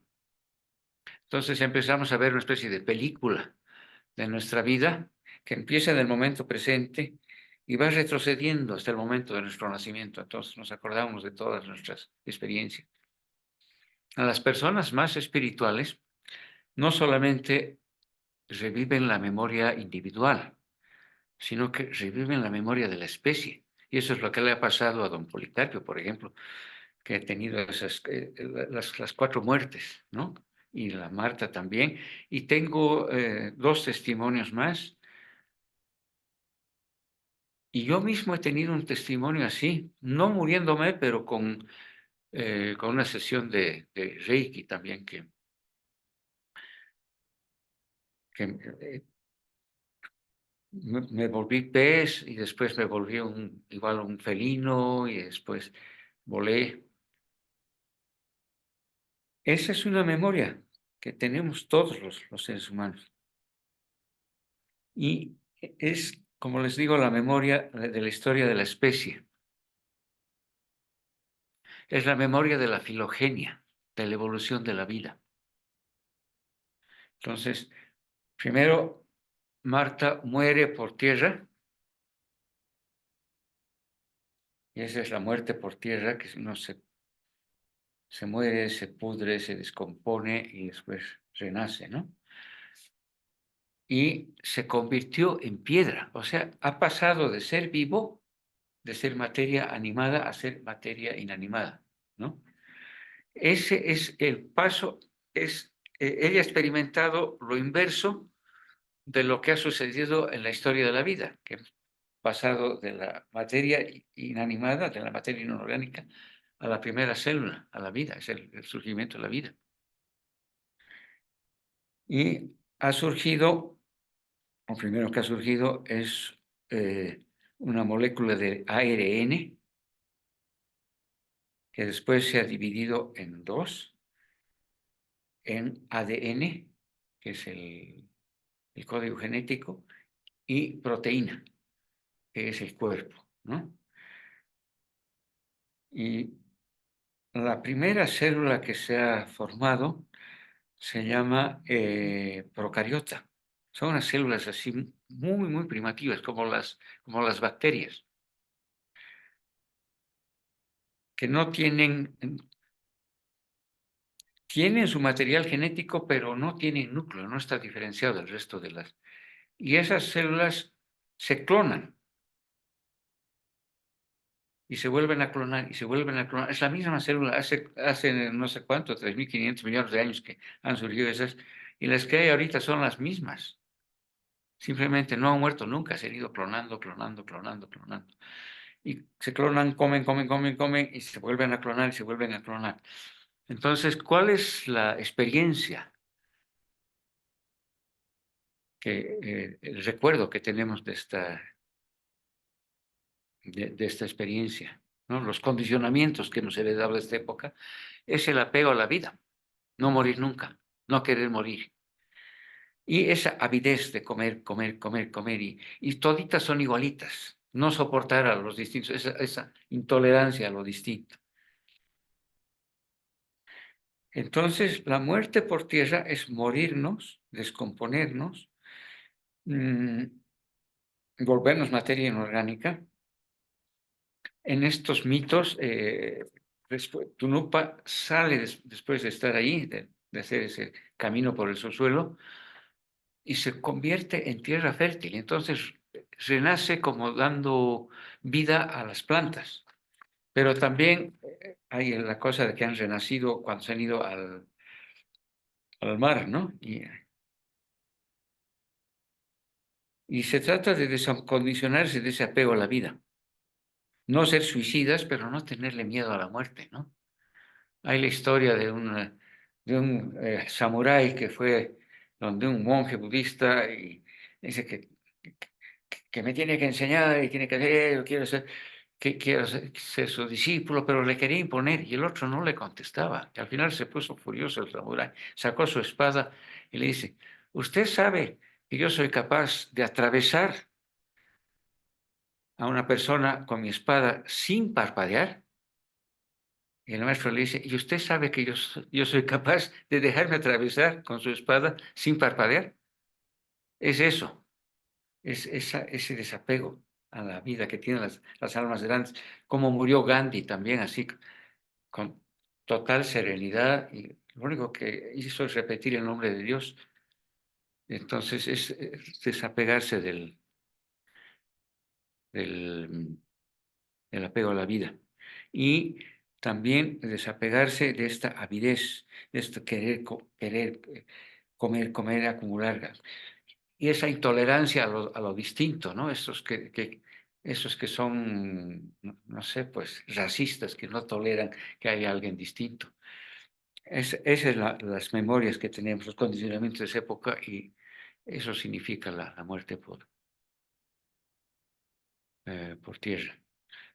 Entonces empezamos a ver una especie de película de nuestra vida que empieza en el momento presente y va retrocediendo hasta el momento de nuestro nacimiento. Entonces nos acordamos de todas nuestras experiencias. A las personas más espirituales no solamente reviven la memoria individual, sino que reviven la memoria de la especie. Y eso es lo que le ha pasado a don Policarpio, por ejemplo, que ha tenido las 4 muertes, ¿no? Y la Marta también. Y tengo 2 testimonios más. Y yo mismo he tenido un testimonio así, no muriéndome, pero con una sesión de Reiki también, que me volví pez y después me volví igual un felino y después volé. Esa es una memoria que tenemos todos los seres humanos. Y es, como les digo, la memoria de la historia de la especie. Es la memoria de la filogenia, de la evolución de la vida. Entonces, primero, Marta muere por tierra, y esa es la muerte por tierra, que uno se muere, se pudre, se descompone y después renace, ¿no? Y se convirtió en piedra, o sea, ha pasado de ser vivo, de ser materia animada a ser materia inanimada, ¿no? Ese es el paso, ella ha experimentado lo inverso de lo que ha sucedido en la historia de la vida, que hemos pasado de la materia inanimada, de la materia inorgánica, a la primera célula, a la vida, es el surgimiento de la vida. Y ha surgido, lo primero que ha surgido es una molécula de ARN, que después se ha dividido en 2, en ADN, que es el código genético, y proteína, que es el cuerpo, ¿no? Y la primera célula que se ha formado se llama procariota. Son unas células así muy, muy primitivas, como las bacterias, que no tienen su material genético, pero no tienen núcleo, no está diferenciado del resto de las. Y esas células se clonan y se vuelven a clonar y se vuelven a clonar. Es la misma célula, hace no sé cuánto, 3.500 millones de años que han surgido esas, y las que hay ahorita son las mismas. Simplemente no han muerto nunca, se han ido clonando, clonando, clonando, clonando. Y se clonan, comen, comen, comen, comen, y se vuelven a clonar y se vuelven a clonar. Entonces, ¿cuál es la experiencia el recuerdo que tenemos de esta experiencia, ¿no? Los condicionamientos que nos heredado de esta época, es el apego a la vida, no morir nunca, no querer morir. Y esa avidez de comer, comer, comer, comer, y toditas son igualitas, no soportar a los distintos, esa intolerancia a lo distinto. Entonces, la muerte por tierra es morirnos, descomponernos, volvernos materia inorgánica. En estos mitos, Tunupa sale después de estar ahí, de hacer ese camino por el subsuelo, y se convierte en tierra fértil. Entonces renace como dando vida a las plantas. Pero también hay la cosa de que han renacido cuando se han ido al mar, ¿no? Y se trata de descondicionarse de ese apego a la vida. No ser suicidas, pero no tenerle miedo a la muerte, ¿no? Hay la historia de un samurái que fue donde un monje budista y dice que me tiene que enseñar y tiene que hacer, quiero ser su discípulo, pero le quería imponer y el otro no le contestaba. Y al final se puso furioso el samurái, sacó su espada y le dice, usted sabe que yo soy capaz de atravesar a una persona con mi espada sin parpadear. Y el maestro le dice, ¿y usted sabe que yo soy capaz de dejarme atravesar con su espada sin parpadear? Es eso, es ese desapego a la vida que tienen las almas grandes. Como murió Gandhi también, así, con total serenidad. Y lo único que hizo es repetir el nombre de Dios. Entonces es desapegarse del apego a la vida. Y también desapegarse de esta avidez, de esto querer comer, acumular. Y esa intolerancia a lo distinto, ¿no? Esos que son, no sé, pues racistas, que no toleran que haya alguien distinto. Esas son las memorias que tenemos, los condicionamientos de esa época, y eso significa la muerte por tierra.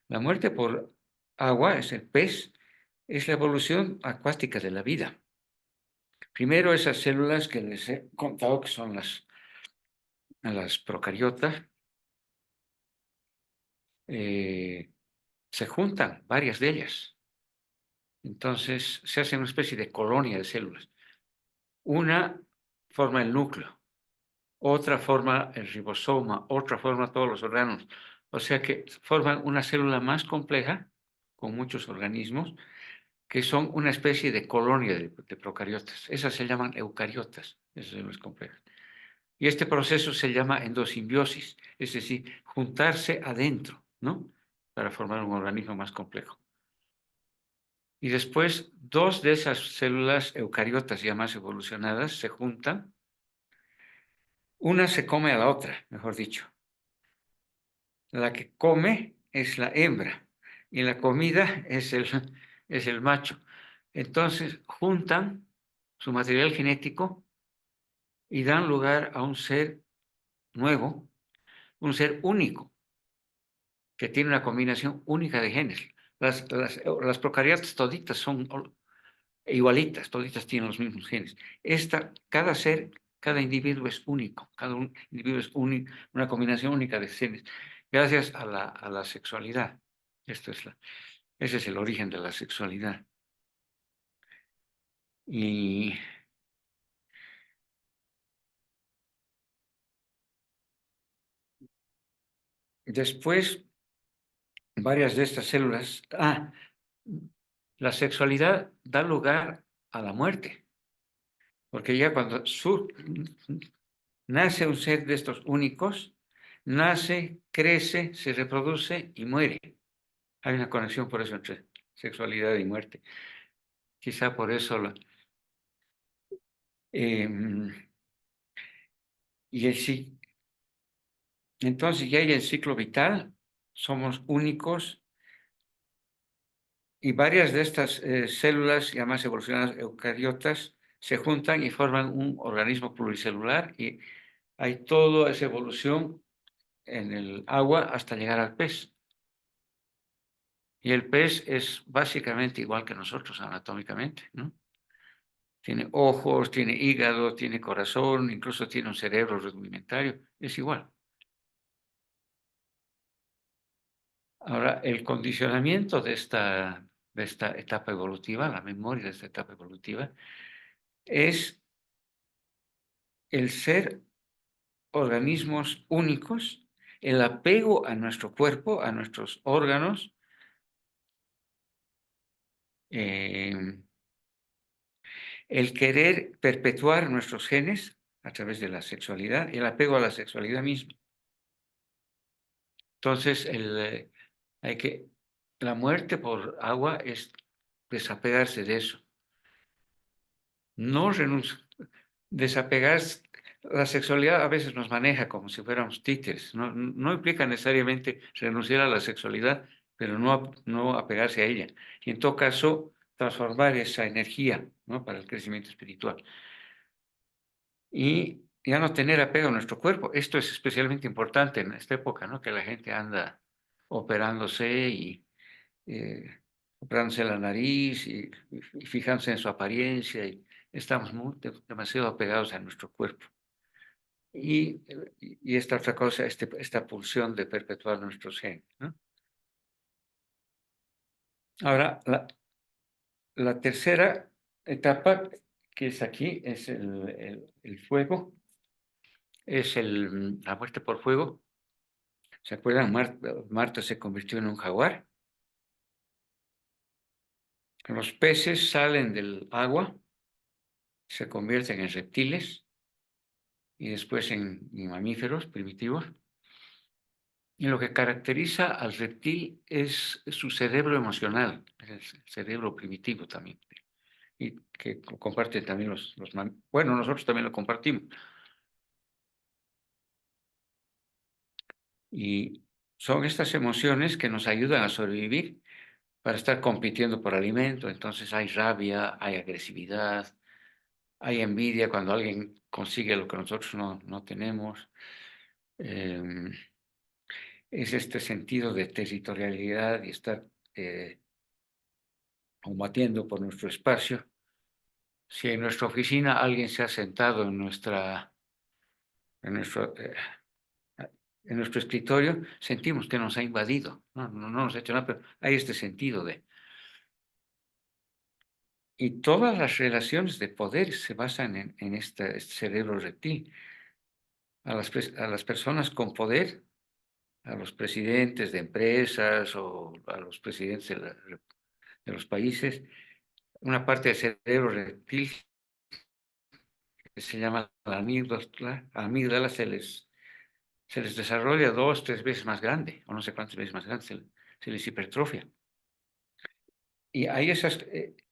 La muerte por agua, es el pez, es la evolución acuática de la vida. Primero, esas células que les he contado que son las procariotas, se juntan varias de ellas. Entonces se hace una especie de colonia de células. Una forma el núcleo, otra forma el ribosoma, otra forma todos los órganos. O sea que forman una célula más compleja, con muchos organismos, que son una especie de colonia de procariotas. Esas se llaman eucariotas, esas células complejas. Y este proceso se llama endosimbiosis, es decir, juntarse adentro, ¿no? Para formar un organismo más complejo. Y después, dos de esas células eucariotas ya más evolucionadas se juntan. Una se come a la otra, mejor dicho. La que come es la hembra y la comida es el macho. Entonces, juntan su material genético y dan lugar a un ser nuevo, un ser único, que tiene una combinación única de genes. Las procariotas toditas son igualitas, toditas tienen los mismos genes. Cada ser, cada individuo es único, cada individuo es una combinación única de genes, gracias a la sexualidad. Ese es el origen de la sexualidad. Y después, varias de estas células, la sexualidad da lugar a la muerte, porque ya cuando nace un ser de estos únicos, nace, crece, se reproduce y muere. Hay una conexión por eso entre sexualidad y muerte. Quizá por eso entonces ya hay el ciclo vital, somos únicos y varias de estas células ya más evolucionadas eucariotas se juntan y forman un organismo pluricelular y hay toda esa evolución en el agua hasta llegar al pez. Y el pez es básicamente igual que nosotros anatómicamente, ¿no? Tiene ojos, tiene hígado, tiene corazón, incluso tiene un cerebro rudimentario, es igual. Ahora, el condicionamiento de esta etapa evolutiva, la memoria de esta etapa evolutiva, es el ser organismos únicos, el apego a nuestro cuerpo, a nuestros órganos, el querer perpetuar nuestros genes a través de la sexualidad, el apego a la sexualidad misma. Entonces, la muerte por agua es desapegarse de eso. No renunciar, desapegarse. La sexualidad a veces nos maneja como si fuéramos títeres. No implica necesariamente renunciar a la sexualidad, pero no apegarse a ella. Y en todo caso, transformar esa energía, ¿no?, para el crecimiento espiritual. Y ya no tener apego a nuestro cuerpo. Esto es especialmente importante en esta época, ¿no?, que la gente anda operándose y operándose la nariz y fijándose en su apariencia y estamos demasiado apegados a nuestro cuerpo. y esta otra cosa, esta pulsión de perpetuar nuestros genes, ¿no? Ahora, la tercera etapa, que es aquí, es el fuego, es la muerte por fuego. ¿Se acuerdan? Marta se convirtió en un jaguar. Los peces salen del agua, se convierten en reptiles y después en mamíferos primitivos. Y lo que caracteriza al reptil es su cerebro emocional, el cerebro primitivo también, y que comparten también bueno, nosotros también lo compartimos. Y son estas emociones que nos ayudan a sobrevivir para estar compitiendo por alimento. Entonces hay rabia, hay agresividad, hay envidia cuando alguien consigue lo que nosotros no tenemos. Em, es este sentido de territorialidad y estar combatiendo por nuestro espacio. Si en nuestra oficina alguien se ha sentado en nuestro, eh, en nuestro escritorio, sentimos que nos ha invadido. No nos ha hecho nada, pero hay este sentido de... Y todas las relaciones de poder se basan en este cerebro reptil. A las personas con poder, a los presidentes de empresas o a los presidentes de los países, una parte del cerebro reptil que se llama la amígdala se les desarrolla 2, 3 veces más grande, o no sé cuántas veces más grande, se les hipertrofia. Y hay esas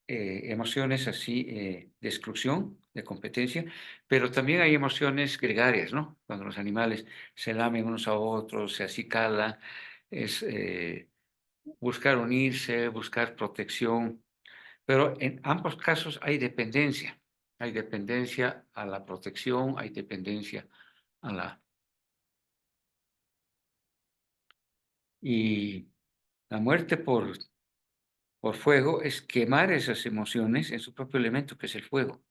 emociones así de exclusión, de competencia, pero también hay emociones gregarias, ¿no? Cuando los animales se lamen unos a otros, se acicalan, es buscar unirse, buscar protección, pero en ambos casos hay dependencia. Hay dependencia a la protección, hay dependencia a la... Y la muerte por fuego es quemar esas emociones en su propio elemento, que es el fuego.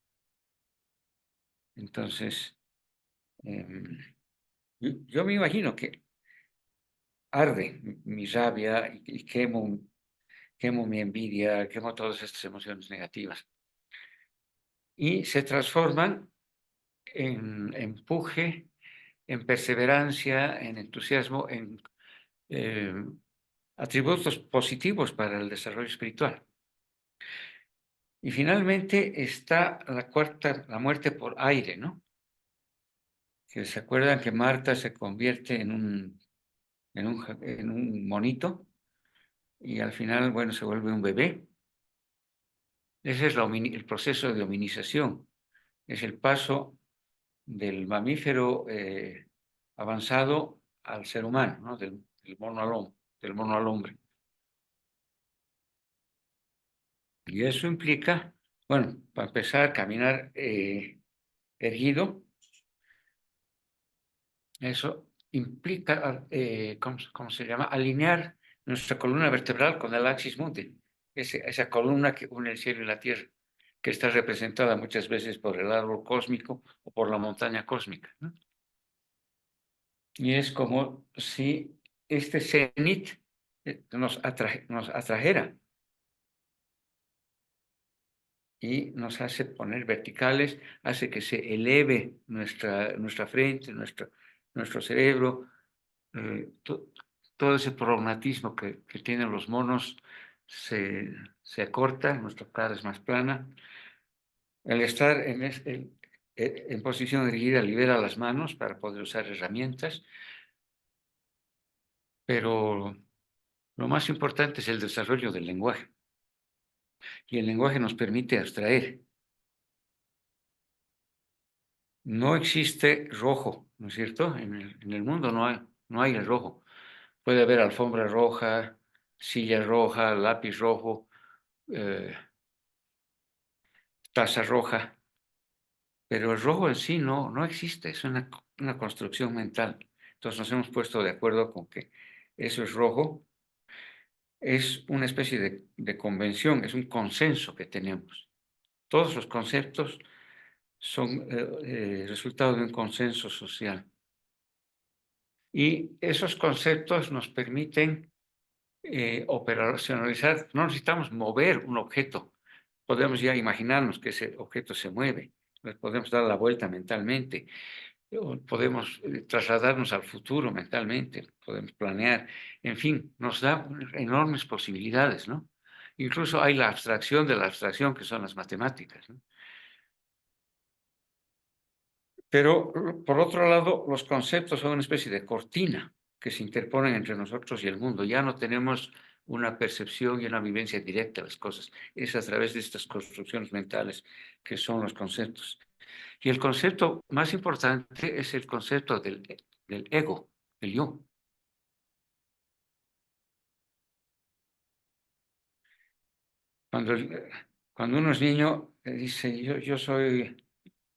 Entonces, yo me imagino que arde mi rabia y quemo mi envidia, quemo todas estas emociones negativas. Y se transforman en empuje, en perseverancia, en entusiasmo, en atributos positivos para el desarrollo espiritual. Y finalmente está la muerte por aire, ¿no? Que se acuerdan que Marta se convierte en un monito y al final, bueno, se vuelve un bebé. Ese es el proceso de hominización. Es el paso del mamífero avanzado al ser humano, ¿no? Del mono al hombre. Y eso implica, bueno, para empezar, caminar erguido. Eso implica, ¿cómo se llama? Alinear nuestra columna vertebral con el axis mundi, esa columna que une el cielo y la tierra, que está representada muchas veces por el árbol cósmico o por la montaña cósmica, ¿no? Y es como si este cenit nos atrajera y nos hace poner verticales, hace que se eleve nuestra frente, nuestro cerebro, todo ese prognatismo que tienen los monos se acorta, nuestra cara es más plana. El estar en posición erguida libera las manos para poder usar herramientas, pero lo más importante es el desarrollo del lenguaje. Y el lenguaje nos permite abstraer. No existe rojo, ¿no es cierto? En el mundo no hay el rojo. Puede haber alfombra roja, silla roja, lápiz rojo, taza roja, pero el rojo en sí no existe, es una construcción mental. Entonces nos hemos puesto de acuerdo con que eso es rojo, es una especie de convención, es un consenso que tenemos. Todos los conceptos son resultado de un consenso social. Y esos conceptos nos permiten operacionalizar. No necesitamos mover un objeto. Podemos ya imaginarnos que ese objeto se mueve. Podemos dar la vuelta mentalmente. O podemos trasladarnos al futuro mentalmente. Podemos planear. En fin, nos da enormes posibilidades, ¿no? Incluso hay la abstracción de la abstracción, que son las matemáticas, ¿no? Pero, por otro lado, los conceptos son una especie de cortina que se interponen entre nosotros y el mundo. Ya no tenemos una percepción y una vivencia directa de las cosas. Es a través de estas construcciones mentales que son los conceptos. Y el concepto más importante es el concepto del ego, el yo. Cuando uno es niño, dice, yo soy,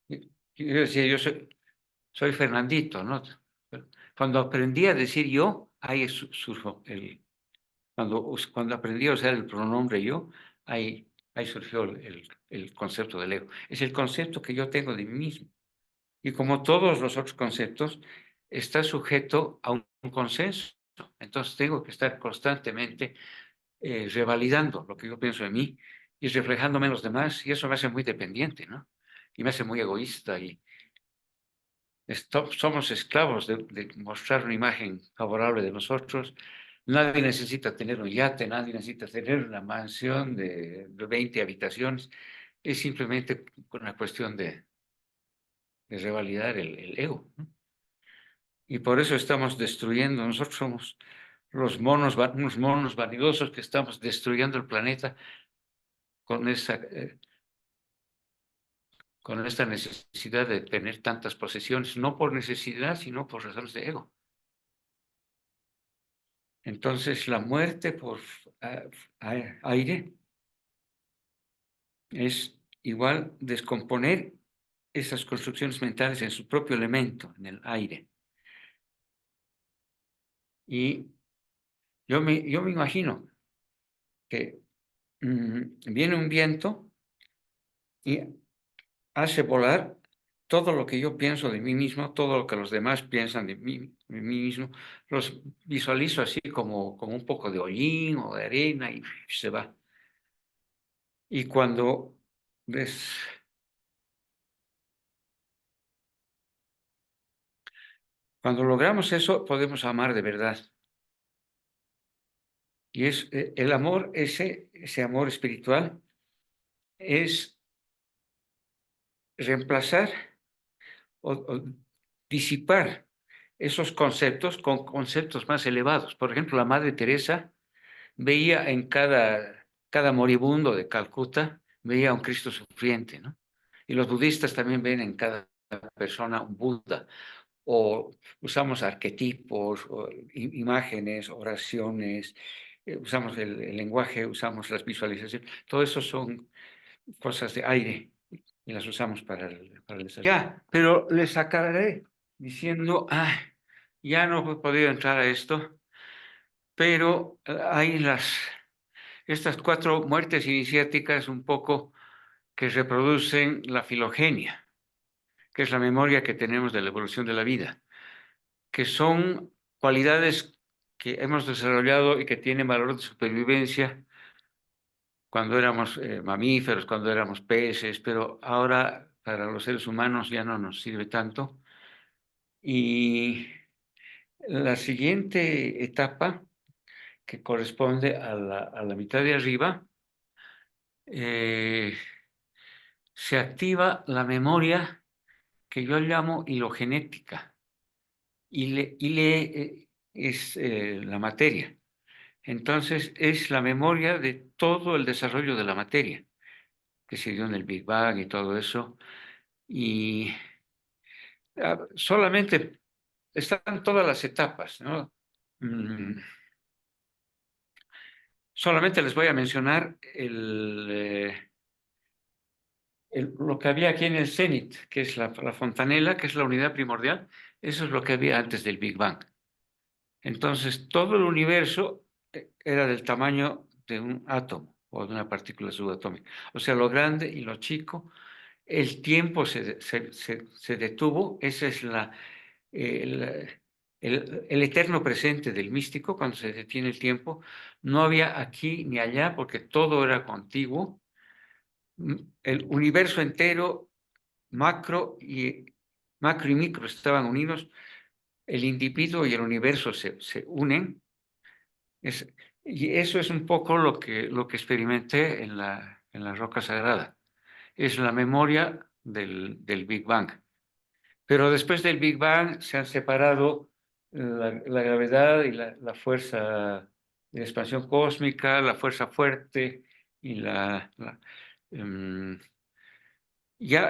yo decía, soy Fernandito, ¿no? Cuando aprendí a decir yo, ahí surgió cuando aprendí a usar el pronombre yo, ahí surgió el concepto del ego. Es el concepto que yo tengo de mí mismo. Y como todos los otros conceptos, está sujeto a un consenso. Entonces tengo que estar constantemente revalidando lo que yo pienso de mí y reflejándome en los demás, y eso me hace muy dependiente, ¿no? Y me hace muy egoísta, y somos esclavos de mostrar una imagen favorable de nosotros. Nadie necesita tener un yate, nadie necesita tener una mansión de 20 habitaciones. Es simplemente una cuestión de revalidar el ego, ¿no? Y por eso estamos destruyendo. Nosotros somos unos monos vanidosos que estamos destruyendo el planeta con con esta necesidad de tener tantas posesiones, no por necesidad, sino por razones de ego. Entonces, la muerte por aire es igual descomponer esas construcciones mentales en su propio elemento, en el aire. Y yo me imagino que viene un viento y hace volar todo lo que yo pienso de mí mismo, todo lo que los demás piensan de mí mismo. Los visualizo así como un poco de hollín o de arena, y se va. Y cuando logramos eso, podemos amar de verdad. Y es el amor, ese amor espiritual, es reemplazar o disipar esos conceptos con conceptos más elevados. Por ejemplo, la Madre Teresa veía en cada moribundo de Calcuta, veía a un Cristo sufriente, ¿no? Y los budistas también ven en cada persona un Buda, o usamos arquetipos, o imágenes, oraciones, usamos el lenguaje, usamos las visualizaciones. Todo eso son cosas de aire y las usamos para el desarrollo. Ya, pero les aclararé diciendo, ya no he podido entrar a esto, pero hay estas 4 muertes iniciáticas un poco que reproducen la filogenia, que es la memoria que tenemos de la evolución de la vida, que son cualidades que hemos desarrollado y que tienen valor de supervivencia cuando éramos mamíferos, cuando éramos peces, pero ahora para los seres humanos ya no nos sirve tanto. Y la siguiente etapa, que corresponde a la mitad de arriba, se activa la memoria que yo llamo hilogenética. Es la materia. Entonces, es la memoria de todo el desarrollo de la materia, que se dio en el Big Bang y todo eso. Y solamente están todas las etapas, ¿no? Solamente les voy a mencionar lo que había aquí en el cenit, que es la fontanela, que es la unidad primordial. Eso es lo que había antes del Big Bang. Entonces, todo el universo era del tamaño de un átomo o de una partícula subatómica. O sea, lo grande y lo chico el tiempo se detuvo. Ese es el eterno presente del místico, cuando se detiene el tiempo. No había aquí ni allá, porque todo era contiguo. El universo entero, macro y micro, estaban unidos. El individuo y el universo se unen. Y eso es un poco lo que experimenté en la roca sagrada. Es la memoria del Big Bang. Pero después del Big Bang se han separado la gravedad y la fuerza de expansión cósmica, la fuerza fuerte y ya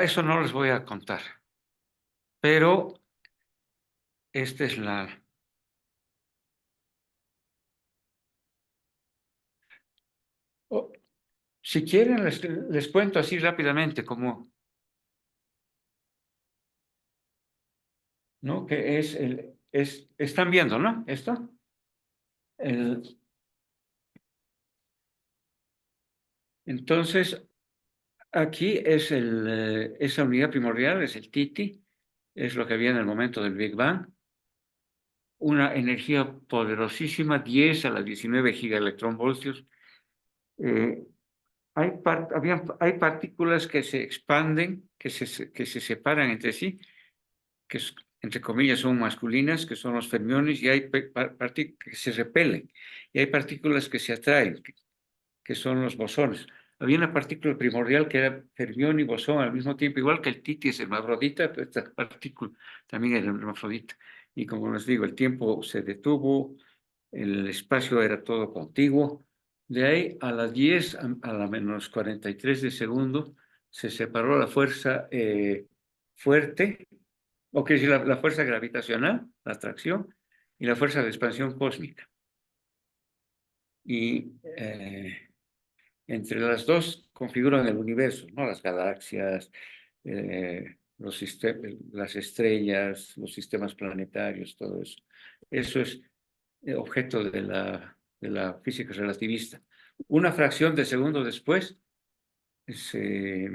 eso no les voy a contar. Pero esta es oh, si quieren, les cuento así rápidamente cómo, ¿no? Que están viendo, ¿no? Esto. Entonces, aquí es esa unidad primordial, es el Titi, es lo que había en el momento del Big Bang. Una energía poderosísima, 10 a la 19 gigaelectronvoltios. Hay partículas que se expanden, que se separan entre sí, que entre comillas son masculinas, que son los fermiones, y hay partículas que se repelen, y hay partículas que se atraen, que son los bosones. Había una partícula primordial que era fermión y bosón al mismo tiempo, igual que el Titi es hermafrodita, pero esta partícula también era hermafrodita. Y como les digo, el tiempo se detuvo, el espacio era todo contiguo. De ahí a las 10 a la menos 43 de segundo se separó la fuerza fuerte, o que decir, la fuerza gravitacional, la atracción, y la fuerza de expansión cósmica. Y entre las dos configuran el universo, ¿no? Las galaxias, las estrellas, los sistemas planetarios, todo eso. Eso es objeto de la física relativista. Una fracción de segundo después se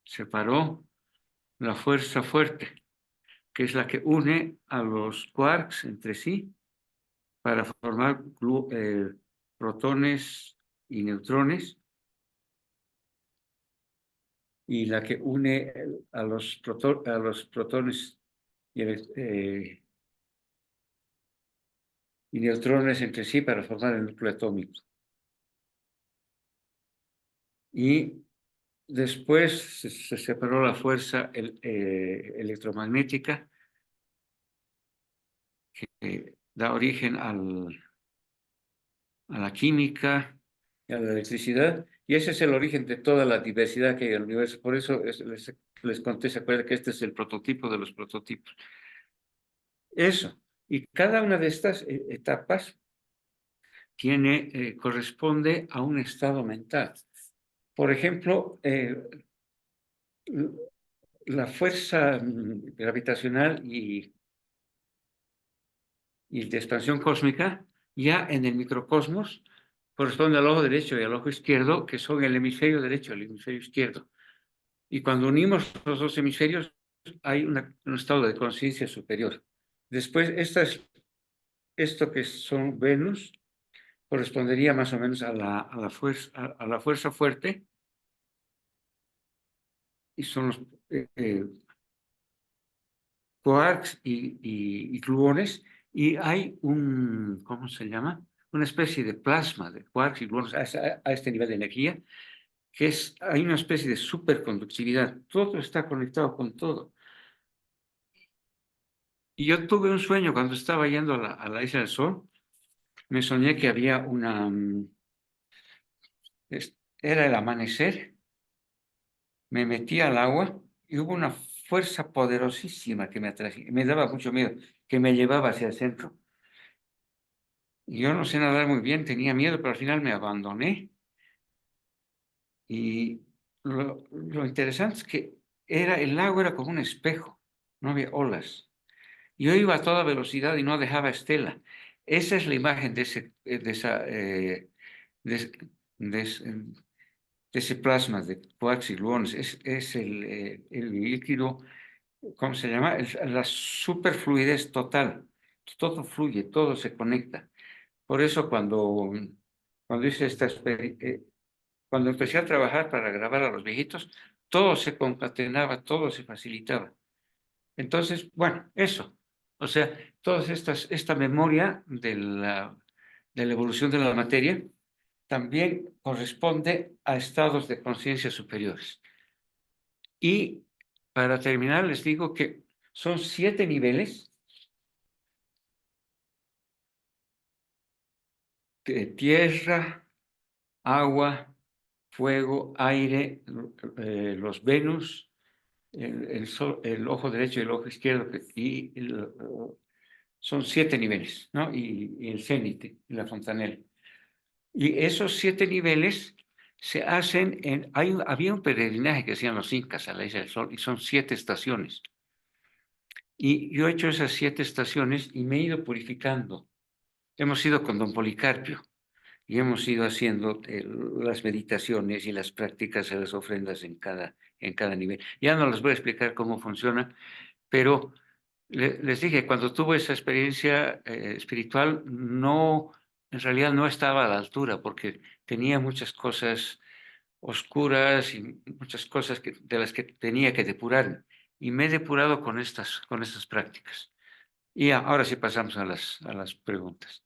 separó la fuerza fuerte, que es la que une a los quarks entre sí para formar protones y neutrones, y la que une a los protones y neutrones entre sí para formar el núcleo atómico. Y después se separó la fuerza electromagnética, que da origen a la química y a la electricidad, y ese es el origen de toda la diversidad que hay en el universo. Por eso les conté, se acuerdan que este es el prototipo de los prototipos. Eso. Y cada una de estas etapas corresponde a un estado mental. Por ejemplo, la fuerza gravitacional y de expansión cósmica, ya en el microcosmos, corresponde al ojo derecho y al ojo izquierdo, que son el hemisferio derecho y el hemisferio izquierdo. Y cuando unimos los dos hemisferios, hay un estado de conciencia superior. Después, esto que son Venus, correspondería más o menos a la fuerza fuerte, y son los quarks y gluones, y hay ¿cómo se llama? Una especie de plasma de quarks y gluones a este nivel de energía, que hay una especie de superconductividad. Todo está conectado con todo. Y yo tuve un sueño cuando estaba yendo a la Isla del Sol. Me soñé que había era el amanecer. Me metí al agua y hubo una fuerza poderosísima que me daba mucho miedo, que me llevaba hacia el centro. Yo no sé nadar muy bien, tenía miedo, pero al final me abandoné. Y lo interesante es que el lago era como un espejo, no había olas. Yo iba a toda velocidad y no dejaba estela. Esa es la imagen de esa... ese plasma de quarks y gluones. Es el líquido, ¿cómo se llama? La superfluidez total. Todo fluye, todo se conecta. Por eso cuando hice cuando empecé a trabajar para grabar a los viejitos, todo se concatenaba, todo se facilitaba. Entonces, bueno, eso. O sea, esta memoria de la evolución de la materia también corresponde a estados de conciencia superiores. Y para terminar, les digo que son 7 niveles de tierra, agua, fuego, aire, los Venus, el ojo derecho y el ojo izquierdo, son 7 niveles, ¿no? Y el cénite, y la fontanela. Y esos 7 niveles se hacen había un peregrinaje que hacían los incas a la Isla del Sol, y son 7 estaciones. Y yo he hecho esas 7 estaciones y me he ido purificando. Hemos ido con don Policarpio y hemos ido haciendo las meditaciones y las prácticas de las ofrendas en cada nivel. Ya no les voy a explicar cómo funciona, pero les dije, cuando tuve esa experiencia espiritual, en realidad no estaba a la altura, porque tenía muchas cosas oscuras y muchas cosas de las que tenía que depurar. Y me he depurado con estas prácticas. Y ahora sí pasamos a las preguntas.